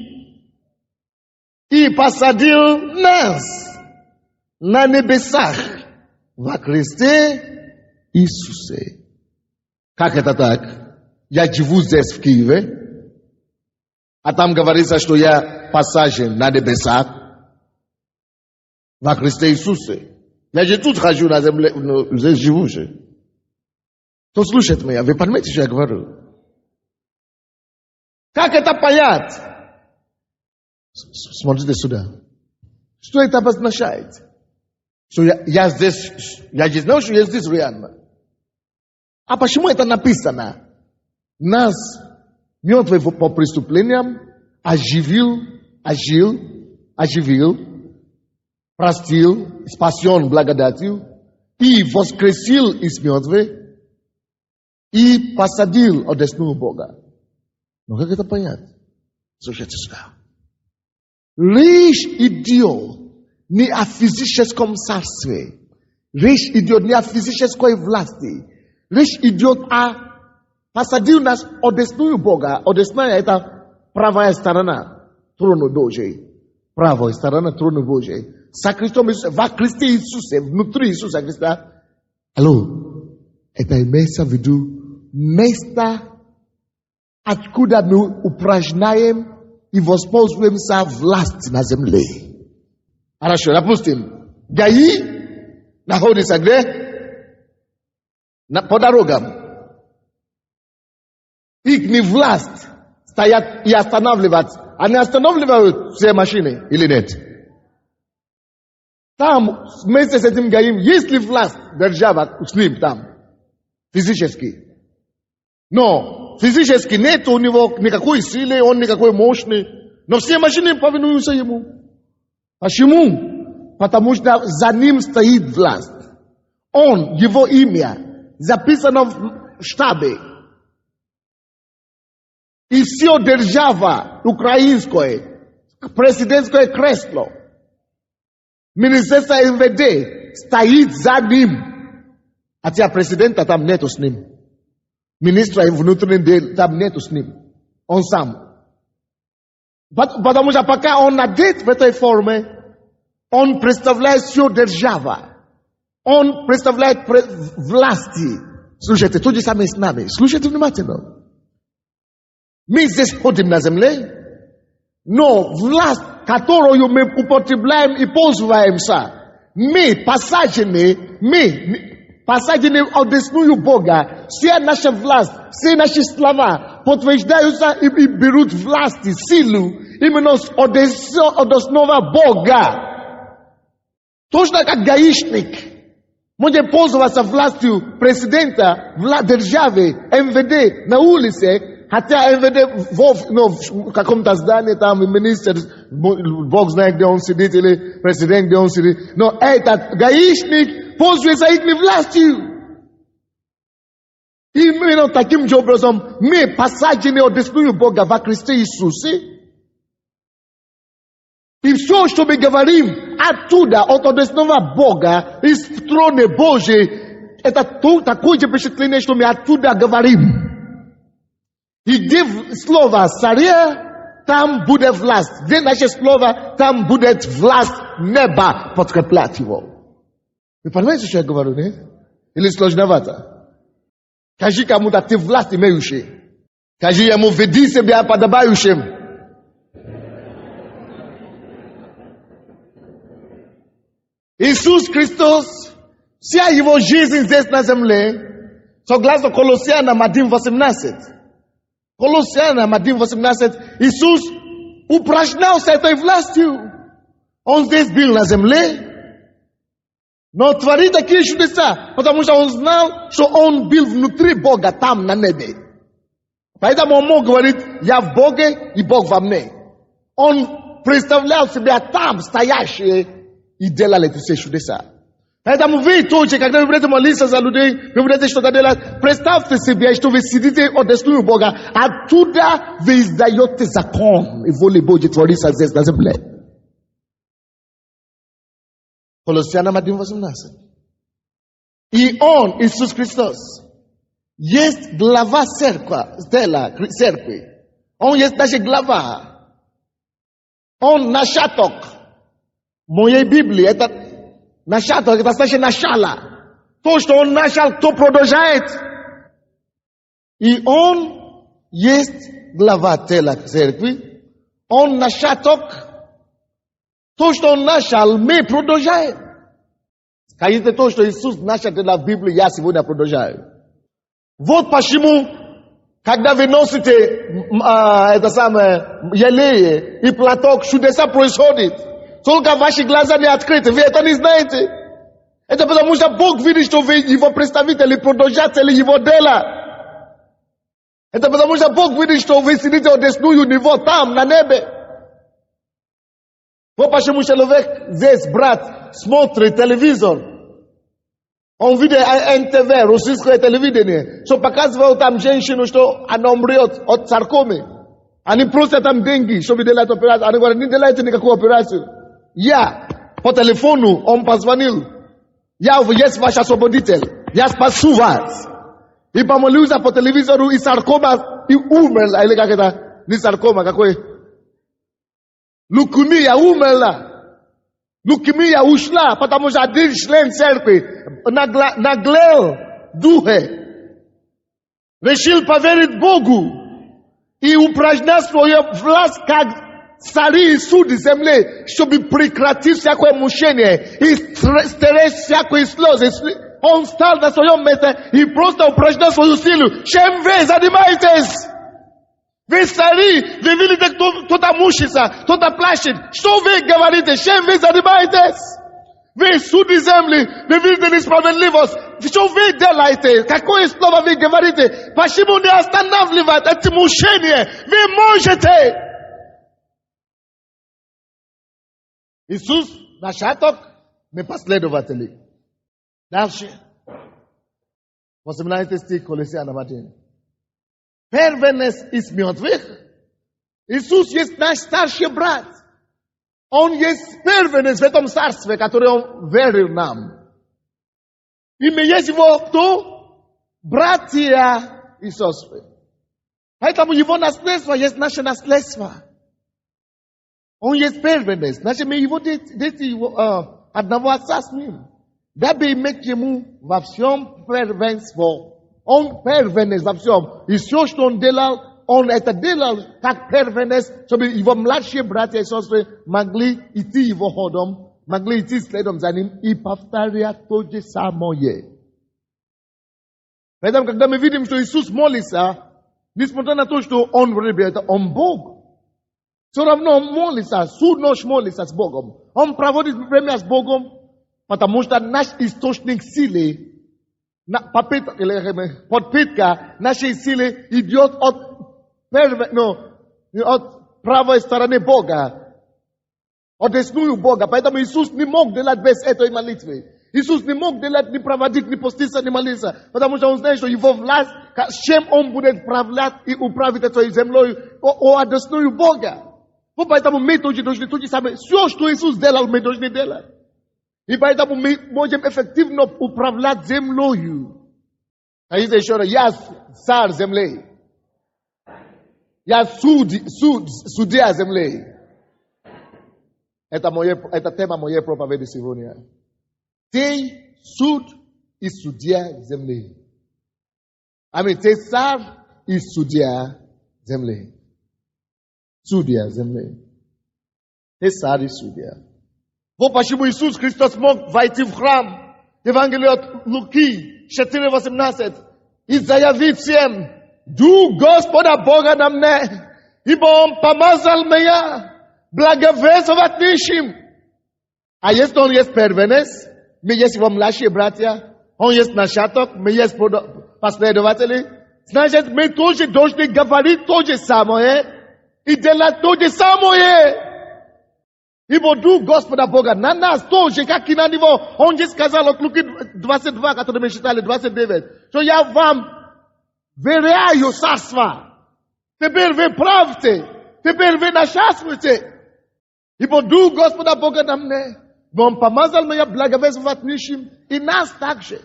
и посадил нас на небесах во Христе Иисусе. Как это так? Я живу здесь, в Киеве, а там говорится, что я посажен на небесах во Христе Иисусе. Я же тут хожу на земле, здесь живу же. Кто слушает меня? Вы понимаете, что я говорю? Как это понять? Смотрите сюда. Что это обозначает? Что я здесь, я не знаю, что я здесь реально. А почему это написано? Нас, Мертвый по преступлениям оживил, простил, спасен благодатью и воскресил из мертвых и посадил одесную Бога. Но как это понять? Слушайте сюда. Речь идет не о физическом царстве. Речь идет не о физической власти. Речь идет о посадил нас одесную Бога. Одесная — это правая сторона трона Божьей. Правая сторона трона Божьей. Со Христом Иисусом, во Христе Иисусе, внутри Иисуса Христа. Алло, это имеется в виду место, откуда мы упражняем и воспользуемся властью на земле. Хорошо, допустим, ГАИ находится где? По дорогам. Их власть стоят и останавливают. Они останавливают все машины или нет? Там вместе с этим ГАИ есть ли власть держава с ним там? Физически. Но физически нет у него никакой силы, он никакой мощный. Но все машины повинуются ему. Почему? Потому что за ним стоит власть. Он, его имя, записано в штабе. И все держава украинское, президентское кресло, министерство МВД стоит за ним. Хотя президента там нету с ним. Министра внутренних дел там нету с ним. Он сам. Потому что пока он одет в этой форме, он представляет всю державу. Он представляет власти. Слушайте, то же самое с нами. Слушайте внимательно. Мы здесь ходим на земле, но власть, которую мы употребляем и пользуемся, мы посажены в одесную Бога. Все наша власть, все наши слова подтверждаются и берут власть, силу именно с одесного Бога. Точно как гаишник может пользоваться властью президента, державы, МВД на улице, хотя МВД в каком-то здании, там министр, Бог знает, где он сидит, или президент, где он сидит. Но этот гаишник пользуется их властью. Именно таким же образом мы посажены одесную Бога во Христе Иисусе. И все, что мы говорим оттуда, от одесного Бога, из трона Божьей, это такое же впечатление, что мы оттуда говорим. И где слово царя, там будет власть. Где наше слово, там будет власть неба подкреплять его. Вы понимаете, что я говорю, нет? Или сложновато? Скажи кому-то, ты власть имеющий. Скажи ему, веди себя подобающим. Иисус Христос, вся его жизнь здесь на земле, согласно Колоссянам 1:18. Колоссянам 1:18, Иисус упражнялся этой властью. Он здесь был на земле, но творит такие чудеса, потому что он знал, что он был внутри Бога, там на небе. Поэтому он мог говорить, я в Боге и Бог во мне. Он представлял себя там, стоящие, и делали эти все чудеса. Поэтому вы тоже, когда вы будете молиться за людей, вы будете что-то делать, представьте себе, что вы сидите одесную Бога, оттуда вы издаете закон и волю Божьей творится здесь на земле. Колоссянам 1:18. И Он, Иисус Христос, есть глава церкви. Он есть наша глава. Он начаток. Моей Библии, это начаток, это значит начало. То, что он начал, то продолжает. И он есть глава тела церкви. Он начаток. То, что он начал, мы продолжаем. Скажите то, что Иисус начал делать в Библии, я сегодня продолжаю. Вот почему, когда вы носите это самое елеи и платок, чудеса происходит. Только ваши глаза не открыты, вы это не знаете. Это потому что Бог видит, что вы его представители, продолжатели его дела. Это потому что Бог видит, что вы сидите одесную него там, на небе. Вот почему человек здесь, брат, смотрит телевизор. Он видит НТВ, российское телевидение, что показывал там женщину, что она умрет от саркомы. Они просят там деньги, чтобы делать операцию. Они говорят, не делайте никакую операцию. Я по телефону, он позвонил. Я есть ваш освободитель. Я спасу вас. И помолился по телевизору, и саркома, и умер. Или как это? Не саркома, какой? Лукемия умерла. Лукемия ушла, потому что один член церкви наглел духе. Решил поверить Богу. И упражнять свою власть, как цари и суды земли, чтобы прекратить всякое мучение и стереть всякие слезы. Он встал на своем месте и просто упражнял свою силу. Чем вы занимаетесь? Вы цари, вы видите, кто-то мучится, кто-то плачет. Что вы говорите? Чем вы занимаетесь? Вы суды земли, вы видите несправедливость. Что вы делаете? Какое слово вы говорите? Почему не останавливать эти мучения? Вы можете! Иисус, наш аток, мы последователи. Дальше. 18 стих Колоссянам 1. Первенец из мертвых. Иисус есть наш старший брат. Он есть первенец в этом царстве, который Он верил нам. И мы есть Его кто? Братья и сестры. Поэтому Его наследство есть наше наследство. Он есть первенец. Значит, мы Его дети одного отца с Ним. Дабы иметь Ему во всем первенство. Он первенец во всем. И все, что Он делал, Он это делал как первенец, чтобы Его младшие братья и сестры могли идти Его ходом, могли идти следом за Ним и повторять то же самое. Поэтому, когда мы видим, что Иисус молится, несмотря на то, что Он ребята, Он Бог, все равно Он молится, всю ночь молится с Богом. Он проводит время с Богом, потому что наш источник силы, подпитка нашей силы идет от правой стороны Бога, одесную Бога. Поэтому Иисус не мог делать без этой молитвы. Иисус не мог делать, не проводить, не поститься, не молиться. Потому что Он знает, что Его власть, с чем Он будет правлять и управить этой землей, одесную Бога. Поэтому мы тоже должны то же самое. Все, что Иисус делал, мы должны делать. И поэтому мы можем эффективно управлять землей. Скажите еще раз, я царь земли. Я судья земли. Это тема моей проповеди сегодня. Ты суд и судья земли. Аминь. Ты царь и судья земли. Судья земли. Ты царь и судья. Вот почему Иисус Христос мог войти в храм. Евангелие от Луки 4:18. И заявить всем: Дух Господа Бога на мне, ибо Он помазал меня благовествовать нищим. А если Он есть первенец, мы есть Его младшие братья, Он есть наш аток, мы есть последователи, значит, мы тоже должны говорить то же самое и делать то же самое. Ибо Дух Господа Бога на нас тоже, как и на Него. Он же сказал от Луки 22, который мы читали, 29, что я вам веряю царство. Теперь вы правьте, теперь вы нашествуйте. Ибо Дух Господа Бога на мне, Он помазал меня благовествовать нищим и нас также.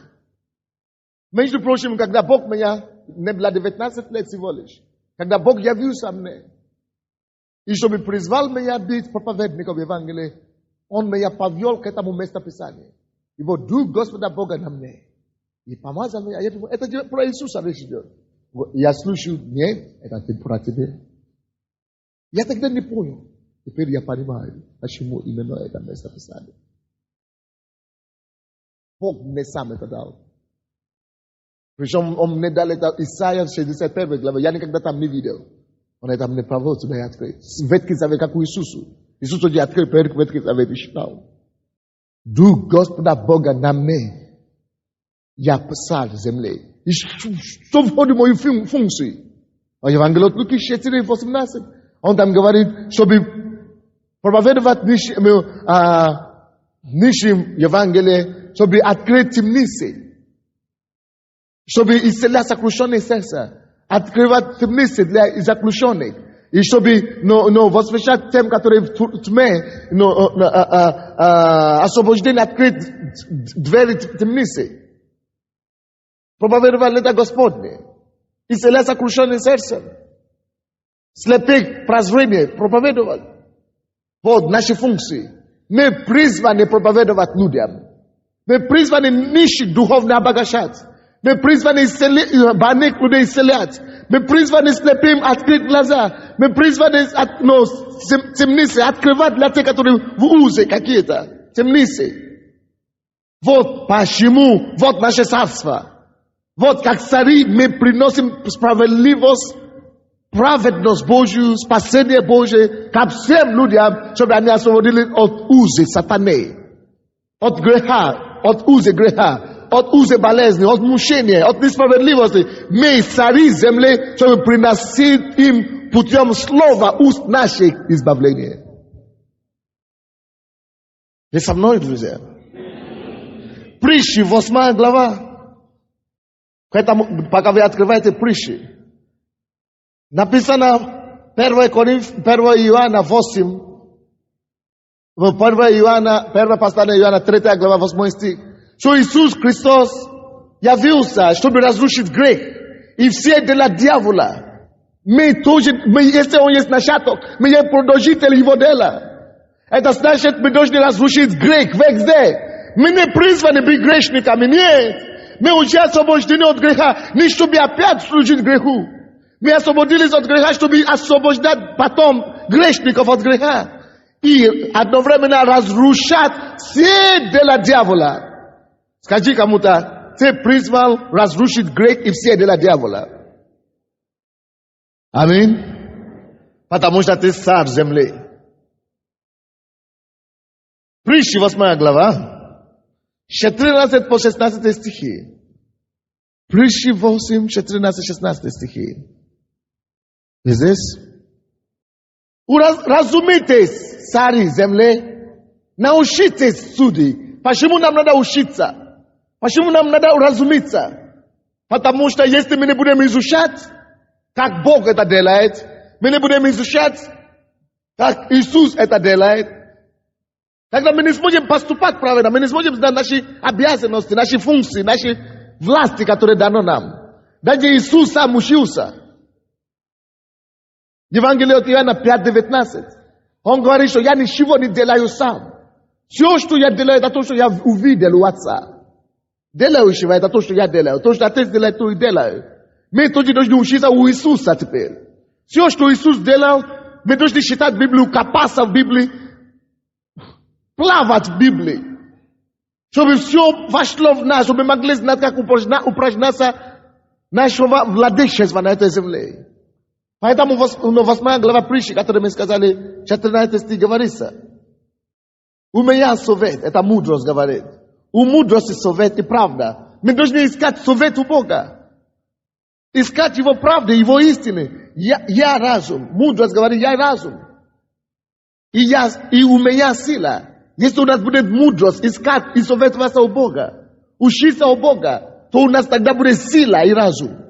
Между прочим, когда Бог меня, мне было 19 лет всего лишь, когда Бог явился мне, и чтобы призвал меня быть проповедником Евангелия, Он меня повел к этому местописанию. Ибо Дух Господа Бога на мне. И помазал меня. Это про Иисуса речь идет. Я слушаю, нет, это про тебя. Я тогда не понял. Теперь я понимаю, почему именно это местописание. Бог мне сам это дал. Причем Он мне дал это Исайя 61 глава. Я никогда там не видел. Он это мне провел, тебя я открыл. Ветки заве, как у Иисуса. Иисус уже открыл, ветки заве, и читал. Дух Господа Бога на мне. Я царь земли. И что входит в мою функцию? Евангелие от Луки 4:18. Он там говорит, чтобы проповедовать нищим Евангелие, чтобы открыть темницы, чтобы исцелять сокрушенные сердца, открывать темницы для заключенных, и чтобы возвращать тем, которые в тьме, освобождение, открыть двери темницы. Проповедовал это Господне. Исцелять сокрушенные сердца. Слепых прозрение проповедовал. Вот наши функции. Мы призваны проповедовать людям. Мы призваны нищих духовно обогащать. Мы призваны больных людей исцелять. Мы призваны слепым открыть глаза. Мы призваны темницы открывать для тех, которые в узе какие-то. Темницы. Вот почему, вот наше царство. Вот как цари мы приносим справедливость, праведность Божью, спасение Божие ко всем людям, чтобы они освободились от узы сатаны, от греха, от узы греха, от узы болезни, от мучения, от несправедливости. Мы цари земли, чтобы приносить им путем слова уст наших избавления. Вы со мной, друзья? Притчи, 8 глава. Поэтому, пока вы открываете притчи, написано 1 Иоанна 8, 1 послание Иоанна 3 глава 8 стих, что Иисус Христос явился, чтобы разрушить грех и все дела дьявола. Мы тоже, если он есть начаток, мы есть продолжитель его дела. Это значит, мы должны разрушить грех везде. Мы не призваны быть грешниками, нет. Мы уже освобождены от греха, не чтобы опять служить греху. Мы освободились от греха, чтобы освобождать потом грешников от греха. И одновременно разрушать все дела дьявола. Скажи кому-то, ты призвал разрушить грех и все дела дьявола. Аминь. Потому что ты царь земли. Притчи 8 глава. 14 по 16 стихи. Притчи 8, 14, 16 стихи. И здесь. Разумейтесь, цари земли, научитесь судей. Почему нам надо учиться? Почему нам надо разумиться? Потому что если мы не будем изучать, как Бог это делает, мы не будем изучать, как Иисус это делает, тогда мы не сможем поступать правильно, мы не сможем знать наши обязанности, наши функции, наши власти, которые даны нам. Даже Иисус сам учился. Евангелие от Иоанна 5:19. Он говорит, что я ничего не делаю сам. Все, что я делаю, это то, что я увидел у Отца. Делающего, это то, что я делаю. То, что Отец делает, то и делаю. Мы тоже должны учиться у Иисуса теперь. Все, что Иисус делал, мы должны читать Библию, копаться в Библии, плавать в Библии, чтобы все вошло в нас, чтобы мы могли знать, как упражняться нашего владычества на этой земле. Поэтому 8 глава притчи, которую мы сказали, 14 стих говорится. У меня совет, это мудрость говорит. У мудрости совет и правда. Мы должны искать совет у Бога. Искать Его правды, Его истины. Я разум. Мудрость говорит, я разум. И у меня сила. Если у нас будет мудрость, искать и советоваться у Бога, учиться у Бога, то у нас тогда будет сила и разум.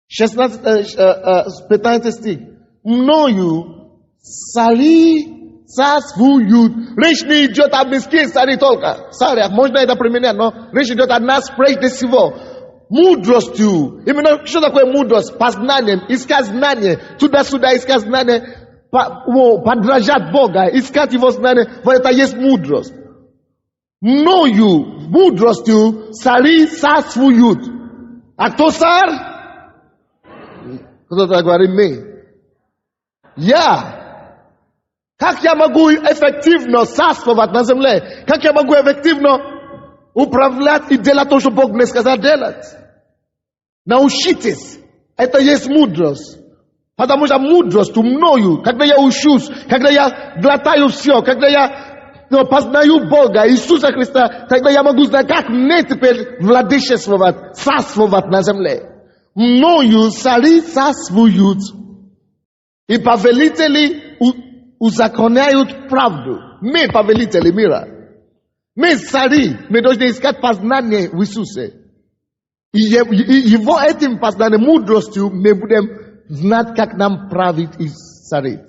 15 стих. Мною цари царствуют. Речь не идет о мирских царей только. Царях, можно это применять, но речь идет о нас прежде всего. Мудростью. Именно что такое мудрость? Познанием, искать знания. Туда-сюда искать знания. Подражать Бога, искать Его знания, вот это есть мудрость. Мною, мудростью, цари царствуют. А кто царь? Кто-то говорит, мы. Я. Как я могу эффективно царствовать на земле? Как я могу эффективно управлять и делать то, что Бог мне сказал делать? Научитесь. Это есть мудрость. Потому что мудрость мною, когда я учусь, когда я глотаю все, когда я познаю Бога, Иисуса Христа, тогда я могу знать, как мне теперь владычествовать, царствовать на земле. Мною цари царствуют, и повелители узаконяют правду. Мы повелители мира. Мы цари, мы должны искать познание в Иисусе. И его этим познанием, мудростью, мы будем знать, как нам править и царить.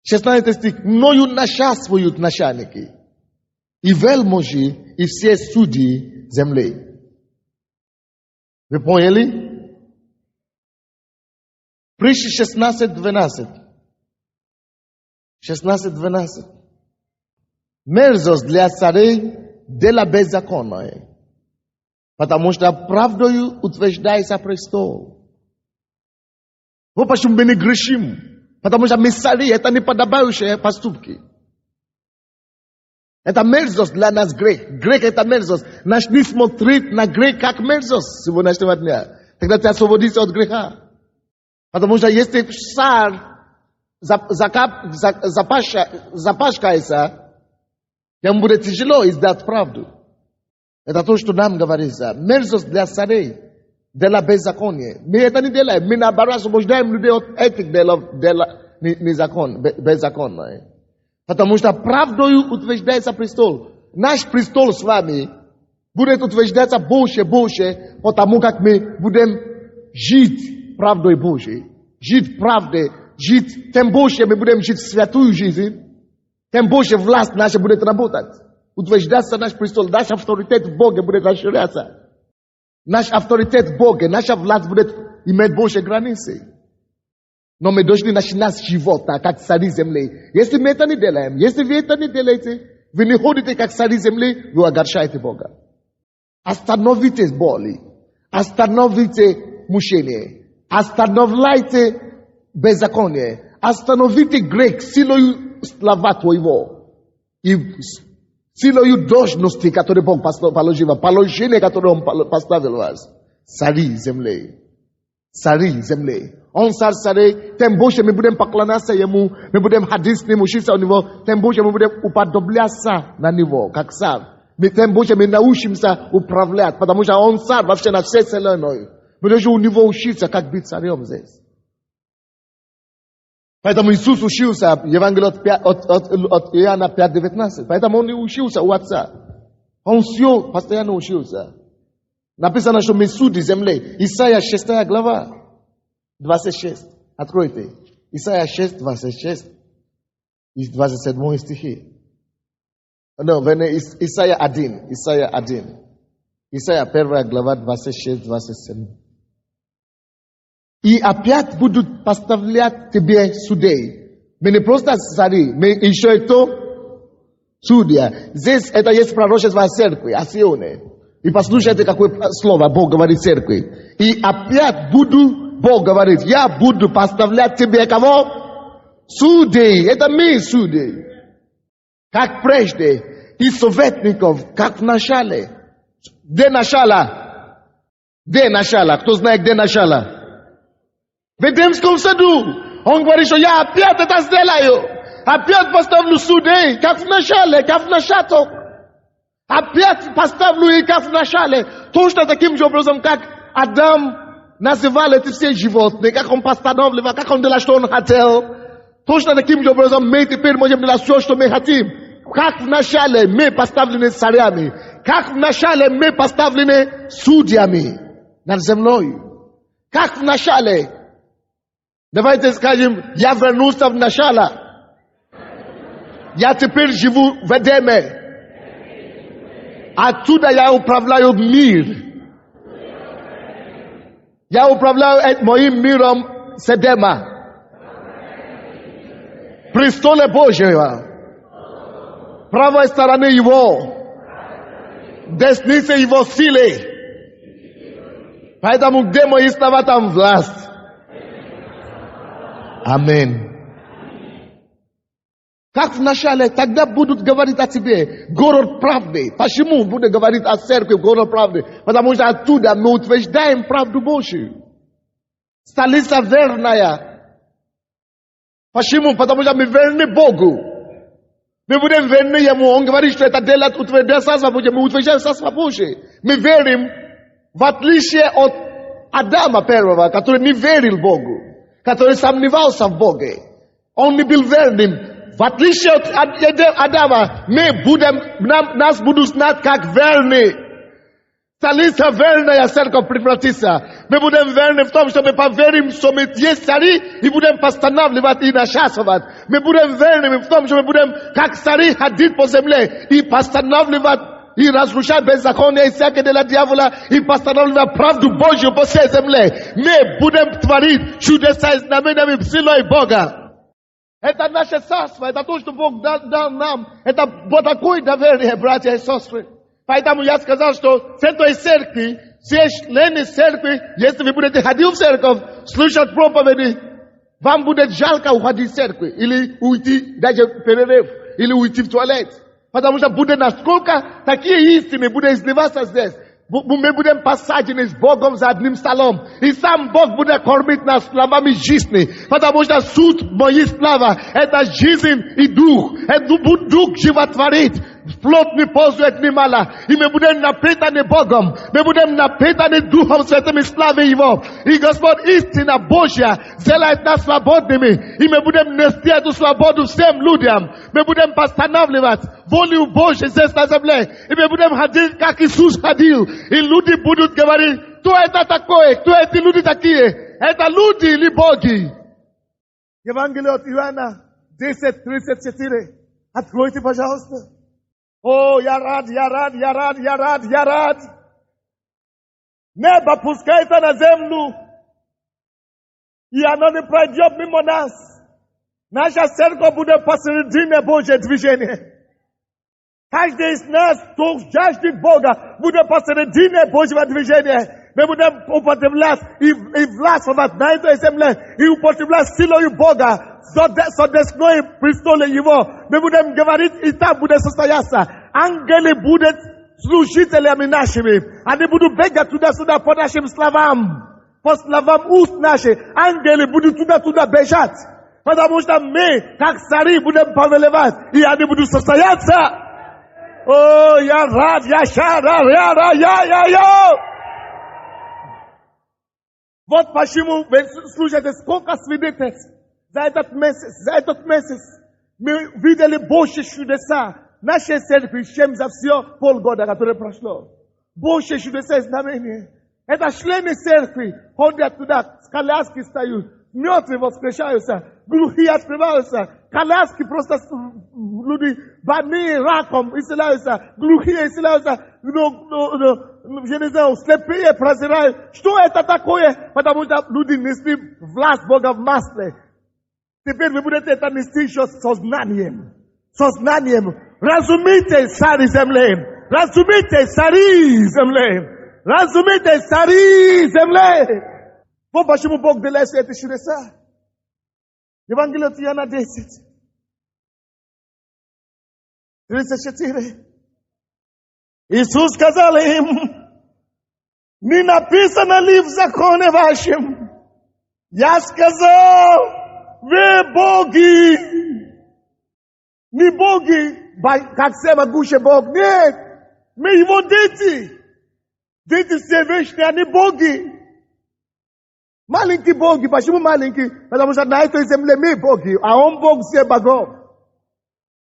16 стих. Мною начальствуют начальники, и вельможи, и все судьи земли. Вы поняли? Притчи 16:12. 16:12. Мерзость для царей дело беззаконное, потому что правдою утверждается престол. Вот почему мы не грешим, потому что мы цари, это неподобающие поступки. Это мерзость для нас грех. Грех это мерзость. Начни смотреть на грех как мерзость сегодняшнего дня. Тогда ты освободишься от греха. Потому что если царь запачкается, ему будет тяжело издать правду. Это то, что нам говорится. Мерзость для царей, дело беззакония. Мы это не делаем. Мы наоборот освобождаем людей от этих беззакония. Потому что правдою утверждается престол. Наш престол с вами будет утверждаться больше, потому как мы будем жить правдой Божьей. Жить правдой, жить, тем больше мы будем жить святую жизнь, тем больше власть наша будет работать. Утверждаться наш престол, наш авторитет в Боге будет расширяться. Наш авторитет в Боге, наша власть будет иметь больше границы. Но мы должны начинать с живота, как цари земли. Если мы это не делаем, если вы это не делаете, вы не ходите как цари земли, вы огорчаете Бога. Остановите боли, остановите мучение, остановляйте беззаконие, остановите грех силою слова твоего и силою должности, которые Бог положил, положение, которое Он поставил вас. Цари земли. Цари земли. Он царь, тем больше мы будем поклоняться Ему, мы будем ходить с Ним, учиться у Него, тем больше мы будем уподобляться на Него, как царь. Тем больше мы научимся управлять, потому что Он царь вообще на всей вселенной. Мы должны у Него учиться, как быть царем здесь. Поэтому Иисус учился, Евангелие от Иоанна 5:19. Поэтому Он и учился у Отца. Он все постоянно учился. Написано, что мы судьи земли. Исайя 6 глава, 26. Откройте. Исайя 6, 26 и 27 стихи. Исайя 1. Исайя 1. Исайя 1 глава, 26, 27. И опять будут поставлять тебе судей. Мы не просто цари, мы еще и то судья. Здесь это есть пророчество о церкви, о Сионе. И послушайте, какое слово Бог говорит церкви. И опять буду, Бог говорит, я буду поставлять тебе кого? Судей. Это мы судей. Как прежде. И советников, как в начале. Где начало? Где начало? Кто знает, где начало? В Эдемском саду. Он говорит, что я опять это сделаю. Опять поставлю судей, как в начале, как в начаток. Опять поставлю их, как в начале. Точно таким же образом, как Адам называл эти все животные, как он постановлял, как он делал, что он хотел. Точно таким же образом мы теперь можем делать все, что мы хотим. Как в начале мы поставлены царями, как в начале мы поставлены судьями над землей. Как в начале. Давайте скажем, я вернулся в начало. Я теперь живу в Эдеме. Оттуда я управляю мир. Я управляю моим миром с Эдема. Престоле Божьего. Правой стороны Его. Деснице Его силы. Поэтому где мои слова, там власть. Аминь. Как в начале, тогда будут говорить о тебе, город правды. Почему будут говорить о церкви, город правды? Потому что оттуда мы утверждаем правду Божию. Столица верная. Почему? Потому что мы верны Богу. Мы будем верны Ему. Он говорит, что это делает утверждать Царство Божие. Мы утверждаем Царство Божие. Мы верим, в отличие от Адама первого, который не верил Богу, который сомневался в Боге. Он не был верным. В отличие от Адама, нас будут знать как верны. Столица верная церковь превратится. Мы будем верны в том, что мы поверим, что мы есть цари, и будем постанавливать и нашествовать. Мы будем верны в том, что мы будем, как цари, ходить по земле и постанавливать и разрушать беззаконие и всякое дело дьявола, и постанавливать правду Божью по всей земле. Мы будем творить чудеса и знамениями силой Бога. Это наше царство, это то, что Бог дал нам. Это вот такое доверие, братья и сестры. Поэтому я сказал, что в этой церкви, все члены церкви, если вы будете ходить в церковь, слушать проповеди, вам будет жалко уходить в церковь, или уйти даже в перерыв, или уйти в туалет. Потому что будет насколько такие истины будут изливаться здесь. Мы будем посажены с Богом за одним столом. И сам Бог будет кормить нас словами жизни. Потому что суть моей славы – это жизнь и дух. Это дух животворит. Плод не пользует немало. И мы будем напитаны Богом. Мы будем напитаны Духом Святым и славой Его. И Господь, истина Божья сделает нас свободными. И мы будем нести эту свободу всем людям. Мы будем постанавливать волю Божью здесь на земле. И мы будем ходить, как Иисус ходил. И люди будут говорить, кто это такое? Кто эти люди такие? Это люди или боги? Евангелие от Иоанна 10:34. Откройте, пожалуйста. О, я рад. Небо пускается на землю, и оно не пройдет мимо нас. Наша церковь будет посередине Божьего движения. Каждый из нас, кто жаждет Бога, будет посередине Божьего движения. Мы будем употреблять и властвовать на этой земле, и употреблять силою Бога. Содесной престоле Его. Мы будем говорить, и там будет состояться. Ангелы будут служителями нашими. Они будут бегать туда-сюда по нашим словам. По словам уст наших. Ангелы будут туда-туда бежать. Потому что мы, как цари, будем повелевать. И они будут состояться. О, я рад, я шара, я. Вот почему вы слушаете сколько свидетельств. За этот месяц мы видели Божьи чудеса. Нашей церкви, чем за все полгода, которое прошло. Божьи чудеса и знамения. Это члены церкви ходят туда, с коляски встают, мертвые воскрешаются, глухие открываются, коляски просто люди больные раком исцеляются, глухие исцеляются, я не знаю, слепые прозирают. Что это такое? Потому что люди несли власть Бога в масле. Теперь вы будете это нести еще сознанием. Разумейте, цари земли. Вот почему Бог делает эти чудеса. Евангелие от Иоанна 10. 34. Иисус сказал им, не написано ли в законе вашем? Я сказал, вы боги. Не боги, как всемогущий Бог. Нет, мы Его дети. Дети все вечные, они боги. Маленькие боги. Почему маленькие? Потому что на этой земле мы боги, а Он Бог всех богов.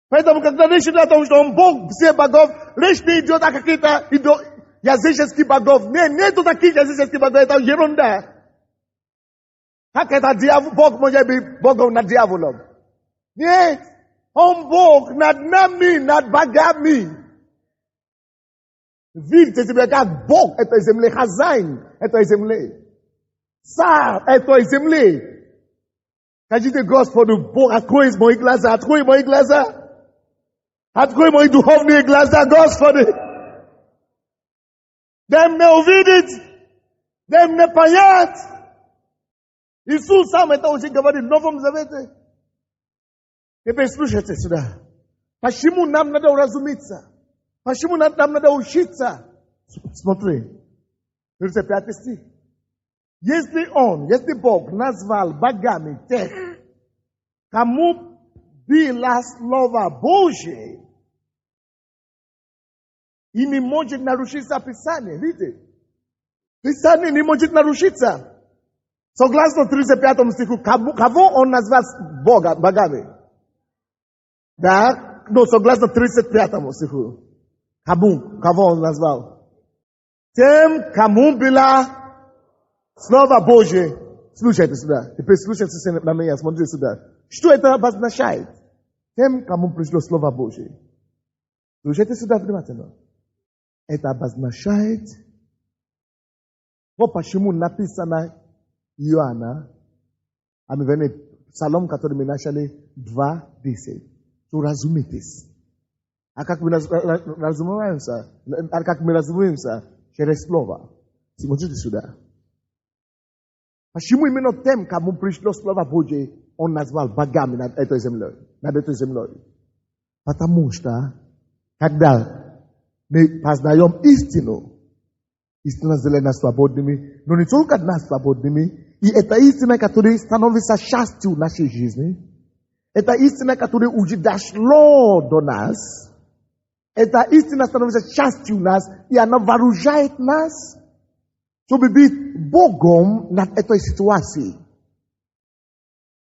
Поэтому, когда речь идет о том, что Он Бог всех богов, речь не идет о каких-то языческих богов. Нету таких языческих богов, это ерунда. Как это Бог может быть Богом над дьяволом? Нет. Он Бог над нами, над богами. Видите себя как Бог этой земли, хозяин этой земли. Царь этой земли. Скажите Господу, Бог, открой мои глаза, открой мои духовные глаза, Господи. Дай мне увидеть, дай мне понять. Иисус сам это очень говорит в Новом Завете. Теперь слушайте сюда. Почему нам надо уразумиться? Почему нам надо учиться? Смотри. 35 стих. Если Бог назвал богами тех, кому было Слово Божие, и не может нарушиться Писание, видите? Pisanie nie może naruszyć. Согласно 35 стиху, кого он назвал богами? Да, но согласно 35 стиху, кого он назвал? Тем, кому было Слово Божие. Слушайте сюда. Теперь слушайте на меня, смотрите сюда. Что это обозначает? Тем, кому пришло Слово Божие. Слушайте сюда внимательно. Это обозначает, вот почему написано Иоанна, а мы вернее, Псалом, который мы начали, 2:10. То разумейтесь. А как мы разумеемся? А как мы разумеемся? Через Слово. Смотрите сюда. Почему именно тем, кому пришло Слово Божие, он назвал богами над этой землей? Потому что, когда мы познаем истину, истина сделает нас свободными, но не только нас свободными, и это истина, которая становится частью нашей жизни, это истина, которая уже дошло до нас, эта истина становится частью нас, и она вооружает нас, чтобы быть Богом над этой ситуацией.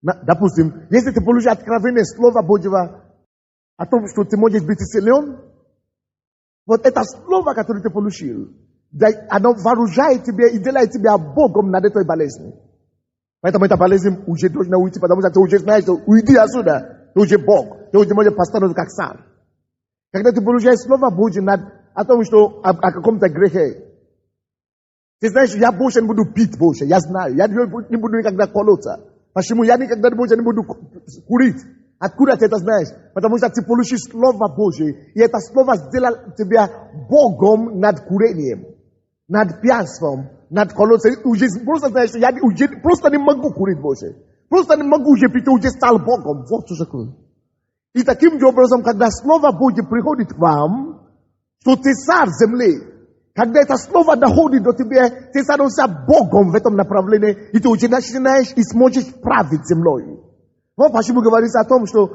Допустим, если ты получишь откровение Слова Божьего о том, что ты можешь быть исцелен, вот это слово, которое ты получил, оно вооружает тебя и делает тебя Богом над этой болезнью. Поэтому эта болезнь уже должна уйти, потому что ты уже знаешь, что уйди отсюда, ты уже Бог, ты уже можешь поставить как сам. Когда ты получаешь Слово Божье о том, что о каком-то грехе, ты знаешь, я больше не буду пить больше, я знаю, я не буду никогда колоться. Почему? Я никогда больше не буду курить. Откуда ты это знаешь? Потому что ты получишь Слово Божие, и это Слово сделает тебя Богом над курением, над пьянством, над колоссом. Просто знаешь, я просто не могу курить больше. Просто не могу уже пить, уже стал Богом. Вот что такое. И таким же образом, когда Слово Божие приходит к вам, что ты царь земли, когда это слово доходит до тебя, ты становишься Богом в этом направлении, и ты уже начинаешь и сможешь править землей. Вот почему говорится о том, что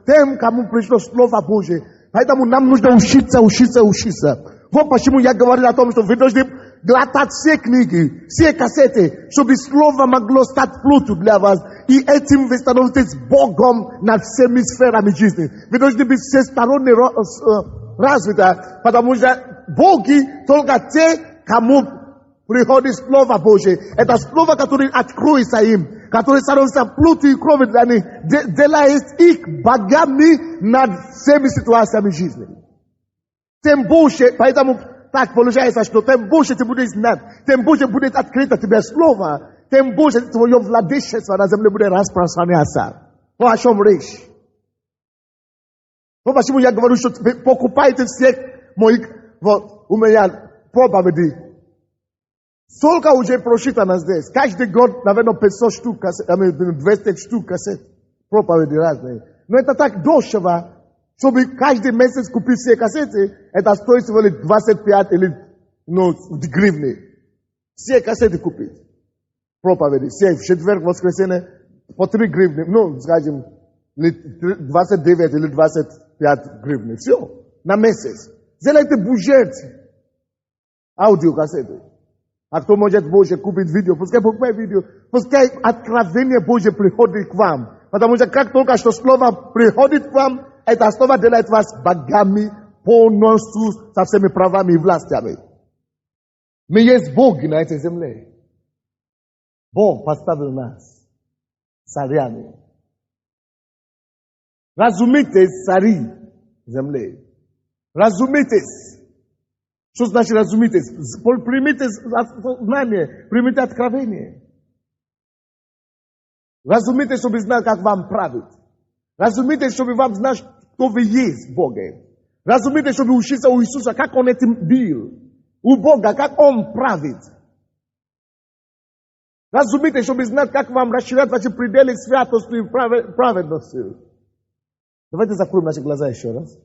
тем, кому пришло Слово Божие, поэтому нам нужно учиться. Вот почему я говорил о том, что вы должны глотать все книги, все кассеты, чтобы Слово могло стать плотью для вас, и этим вы становитесь Богом над всеми сферами жизни. Вы должны быть всесторонне развиты, потому что боги только те, кому приходит Слово Божие. Это Слово, которое откроется им, которое становится плотью и кровью для них, делает их богами над всеми ситуациями жизни. Тем больше, поэтому так получается, что тем больше ты будешь знать, тем больше будет открыто тебе Слово, тем больше твое владычество на земле будет распространяться. Вот о чем речь. Вот почему я говорю, что покупайте всех моих, вот, у меня проповеди. Столько уже прочитано здесь. Каждый год, наверное, 500 штук, 200 штук кассет. Проповеди разные. Но это так дешево, чтобы каждый месяц купить все кассеты, это стоит всего лишь 25 или гривны. Все кассеты купить. Проповеди. Все в четверг, воскресенье, по 3 гривны. Скажем, 29 или 25 гривны. Все. На месяц. Сделайте бюджет аудиокассеты. А кто может Божье купить видео, пускай покупает видео, пускай откровение Божье приходит к вам. Потому что как только что слово приходит к вам, это слово делает вас богами полностью со всеми правами и властями. Мы есть боги на этой земле. Бог поставил нас царями. Разумейтесь, цари земли. Разумейтесь. Что значит разумейтесь? Примите знание, примите откровение. Разумейтесь, чтобы знать, как вам править. Разумейтесь, чтобы вам знать, кто вы есть в Боге. Разумейтесь, чтобы учиться у Иисуса, как Он этим был. У Бога, как Он правит. Разумейтесь, чтобы знать, как вам расширять ваши пределы святости и праведности. Давайте закроем наши глаза еще раз.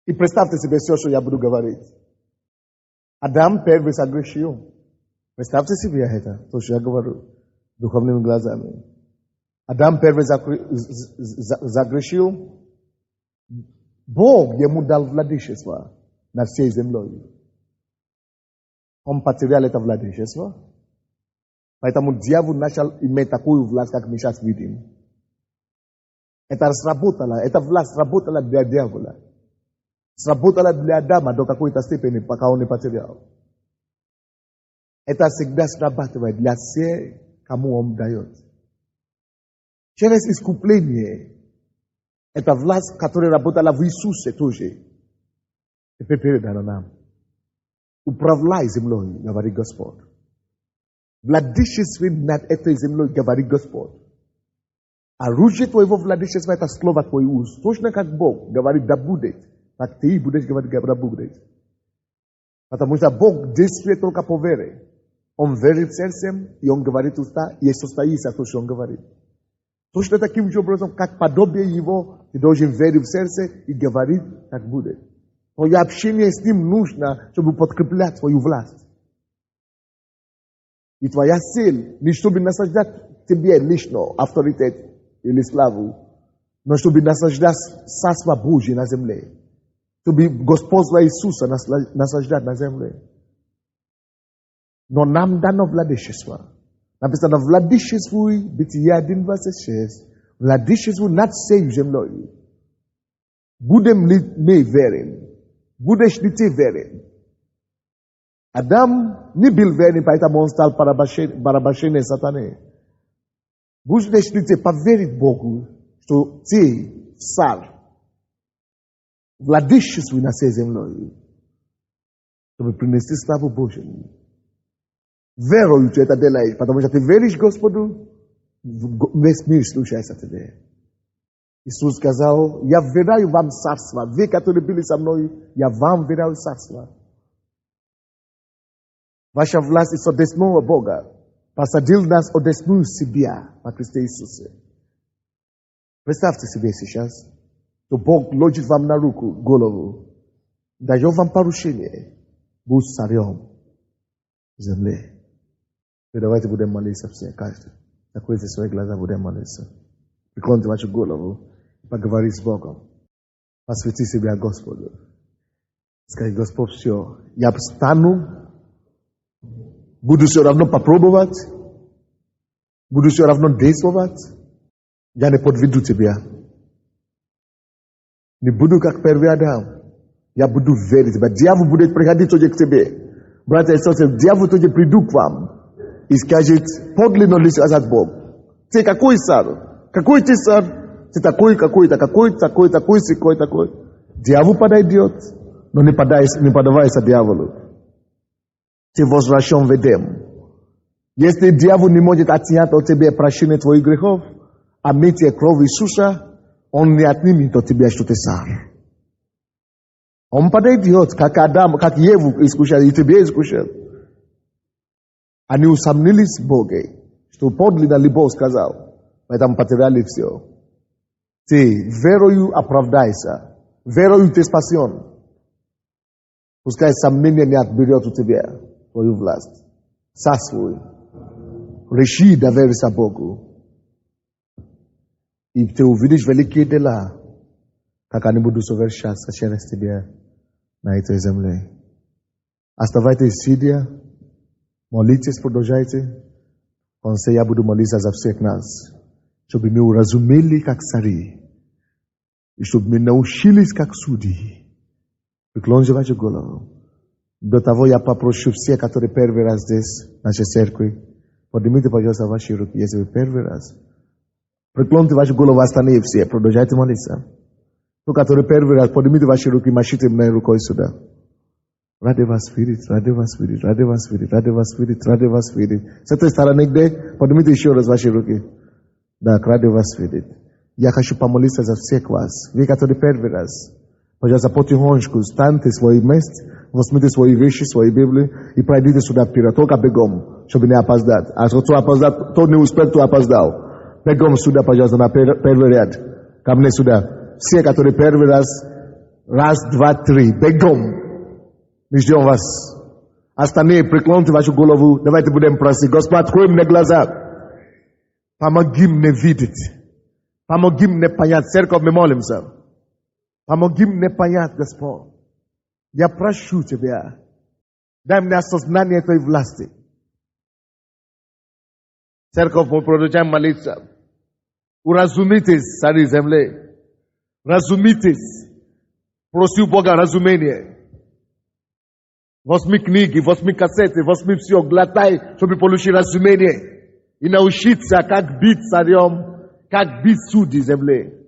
И представьте себе все, что я буду говорить. Адам первый согрешил. Представьте себе это, то, что я говорю духовными глазами. Адам первый загрешил. Бог ему дал владычество над всей землей. Компатериал это владычество. Поэтому дьявол начал иметь такую власть, как мы сейчас видим. Это сработало, эта власть сработала для дьявола. Сработала для Адама до какой-то степени, пока он не потерял. Это всегда срабатывает для всех, кому он дает. Через искупление, это власть, которая работала в Иисусе тоже, теперь передана нам. Управляй землей, говорит Господь. Владычествуй над этой землей, говорит Господь. Оружие твоего владычества — это слово твоих уст. Точно как Бог говорит, да будет. Так ты будешь говорить, да будет. Потому что Бог действует только по вере. Он верит сердцем, и он говорит уста, и состоится то, что он говорит. Точно таким же образом, как подобие его, ты должен верить в сердце и говорить, так будет. Твое общение с ним нужно, чтобы подкреплять твою власть. И твоя цель не чтобы наслаждать тебе лично авторитет или славу, но чтобы наслаждать Царство Божие на земле. Чтобы Господство Иисуса наслаждать на земле. Но нам дано владычество. Написано, владычествуй, Бытие 1:26, владычествуй над всей землей. Будем ли мы верен? Будешь ли ты верен? Адам не был верен, поэтому он стал порабощением сатаны. Будешь ли ты поверить Богу, что ты царь, владычествуй над всей землей, чтобы принести славу Божию? Верою ты это делаешь, потому что ты веришь Господу, весь мир слушается тебе. Иисус сказал, я вверяю вам царство. Вы, которые были со мной, я вам вверяю царство. Ваша власть из одесного Бога посадил нас одесную себя во Христе Иисусе. Представьте себе сейчас, что Бог ложит вам на руку, голову, дает вам поручение, будь царем земли. И давайте будем молиться все, каждый. Закройте свои глаза, будем молиться. Преклоните вашу голову и поговорить с Богом. Посвяти себя Господу. Скажи, Господь, все, я встану, буду все равно попробовать, буду все равно действовать. Я не подведу тебя. Не буду как первый Адам. Я буду верить тебя. Дьявол будет приходить тоже к тебе. Братья и сестры, дьявол тоже придут к вам и скажет, подлинно ли сказать Бог? Ты какой царь? Какой ты царь? Ты такой, какой-то, какой, такой, такой, сякой, такой. Дьявол подойдет, но не подавайся дьяволу. Ты возвращен в Эдем. Если дьявол не может отнять от тебя прощение твоих грехов, а мытье кровь Иисуса, он не отнимет от тебя, что ты царь. Он подойдет, как Адам, как Еву искушал, и тебе искушал. Они усомнились в Боге, что подлинно ли Бог сказал, поэтому потеряли все. Ты верою оправдайся, верою ты спасен. Пускай сомнение не отберет у тебя твою власть. Царствуй. Реши довериться Богу. И ты увидишь великие дела, как они будут совершаться через тебя на этой земле. Оставайтесь сидя, молитесь, продолжайте. Конце я буду молиться за всех нас, чтобы мы уразумели, как цари, и чтобы мы научились, как судьи. Преклоните вашу голову. До того я попрошу всех, которые первый раз здесь, в нашей церкви, поднимите, пожалуйста, ваши руки, если вы первый раз. Преклоните вашу голову, остальные все, продолжайте молиться. Вы, которые первый раз, поднимите ваши руки, машите мне рукой сюда. Ради вас видеть, ради вас видеть, ради вас видеть, ради вас видеть, ради вас видеть. С этой стороны где? Поднимите еще раз ваши руки. Да, ради вас видеть. Я хочу помолиться за всех вас. Вы, которые первый раз, пожалуйста, потихонечку встаньте в свои места, возьмите свои вещи, свои Библии и пройдите сюда вперед, только бегом, чтобы не опоздать. А кто опоздал, тот не успел, кто опоздал. Бегом сюда, пожалуйста, на первый ряд. Ко мне сюда. Все, которые первый раз, раз, два, три, бегом. Мы ждем вас. Остальные, преклоните вашу голову. Давайте будем просить. Господь, открой мне глаза. Помоги мне видеть. Помоги мне понять. Церковь, мы молимся. Помоги мне понять, Господь. Я прошу Тебя. Дай мне осознание Твоей власти. Церковь, мы продолжаем молиться. Уразумитесь, цари земли. Разумитесь. Проси у Бога разумение. Возьми книги, возьми кассеты, возьми все, глотай, чтобы получить разумение. И научиться, как быть царем, как быть судьей земли.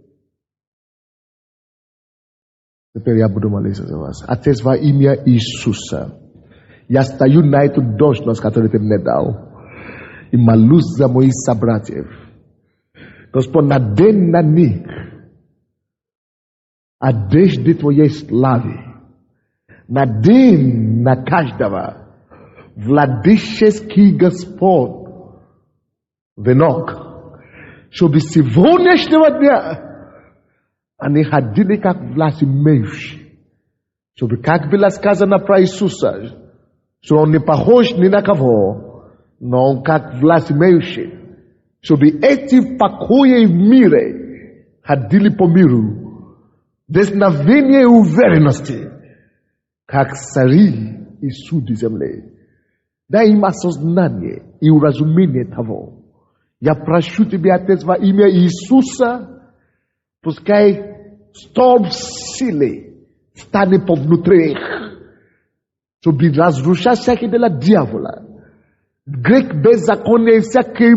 Теперь я буду молиться за вас. Отец, во имя Иисуса, я стою на эту должность, которую Ты мне дал, и молюсь за моих собратьев. Господь, надень на них одежды Твоей славы. Надень на каждого владыческий Господь венок, чтобы с сегодняшнего дня они ходили как власть имеющие. Чтобы, как было сказано про Иисуса, что Он не похож ни на кого, но Он как власть имеющий. Чтобы эти покои в мире ходили по миру, десновение и уверенности, как цари и судьи земли. Дай им осознание и уразумение того. Я прошу Тебя, Отец, во имя Иисуса, пускай столб силы станет повнутри их, чтобы разрушать всякие дела дьявола, грех беззакония и всякие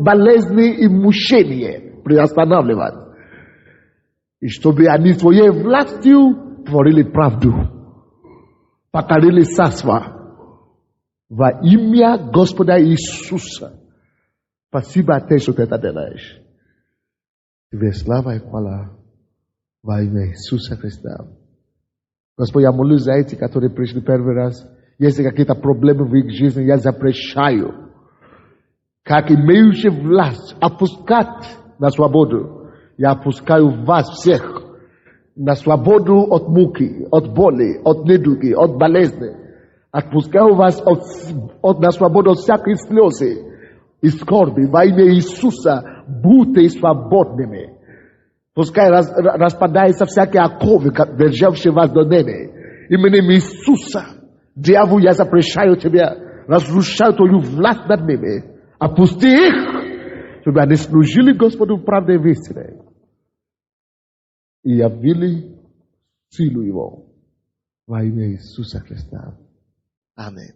болезни и мучения приостанавливать. И чтобы они Твоей властью творили правду, покорили царство. Во имя Господа Иисуса. Спасибо, Отец, что Ты это делаешь. Тебе слава и хвала во имя Иисуса Христа. Господь, я молюсь за эти, которые пришли первый раз. Если какие-то проблемы в их жизни, я запрещаю, как имеющий власть, опускать на свободу. Я опускаю вас всех на свободу от муки, от боли, от недуги, от болезни. Отпускаю вас на свободу от всякой слезы и скорби. Во имя Иисуса будьте свободными. Пускай распадаются всякие оковы, державшие вас до ныне. Именем Иисуса, дьявол, я запрещаю тебя, разрушаю твою власть над ними. Опусти их, чтобы они служили Господу в правде и истине. И явили силу Его во имя Иисуса Христа. Аминь.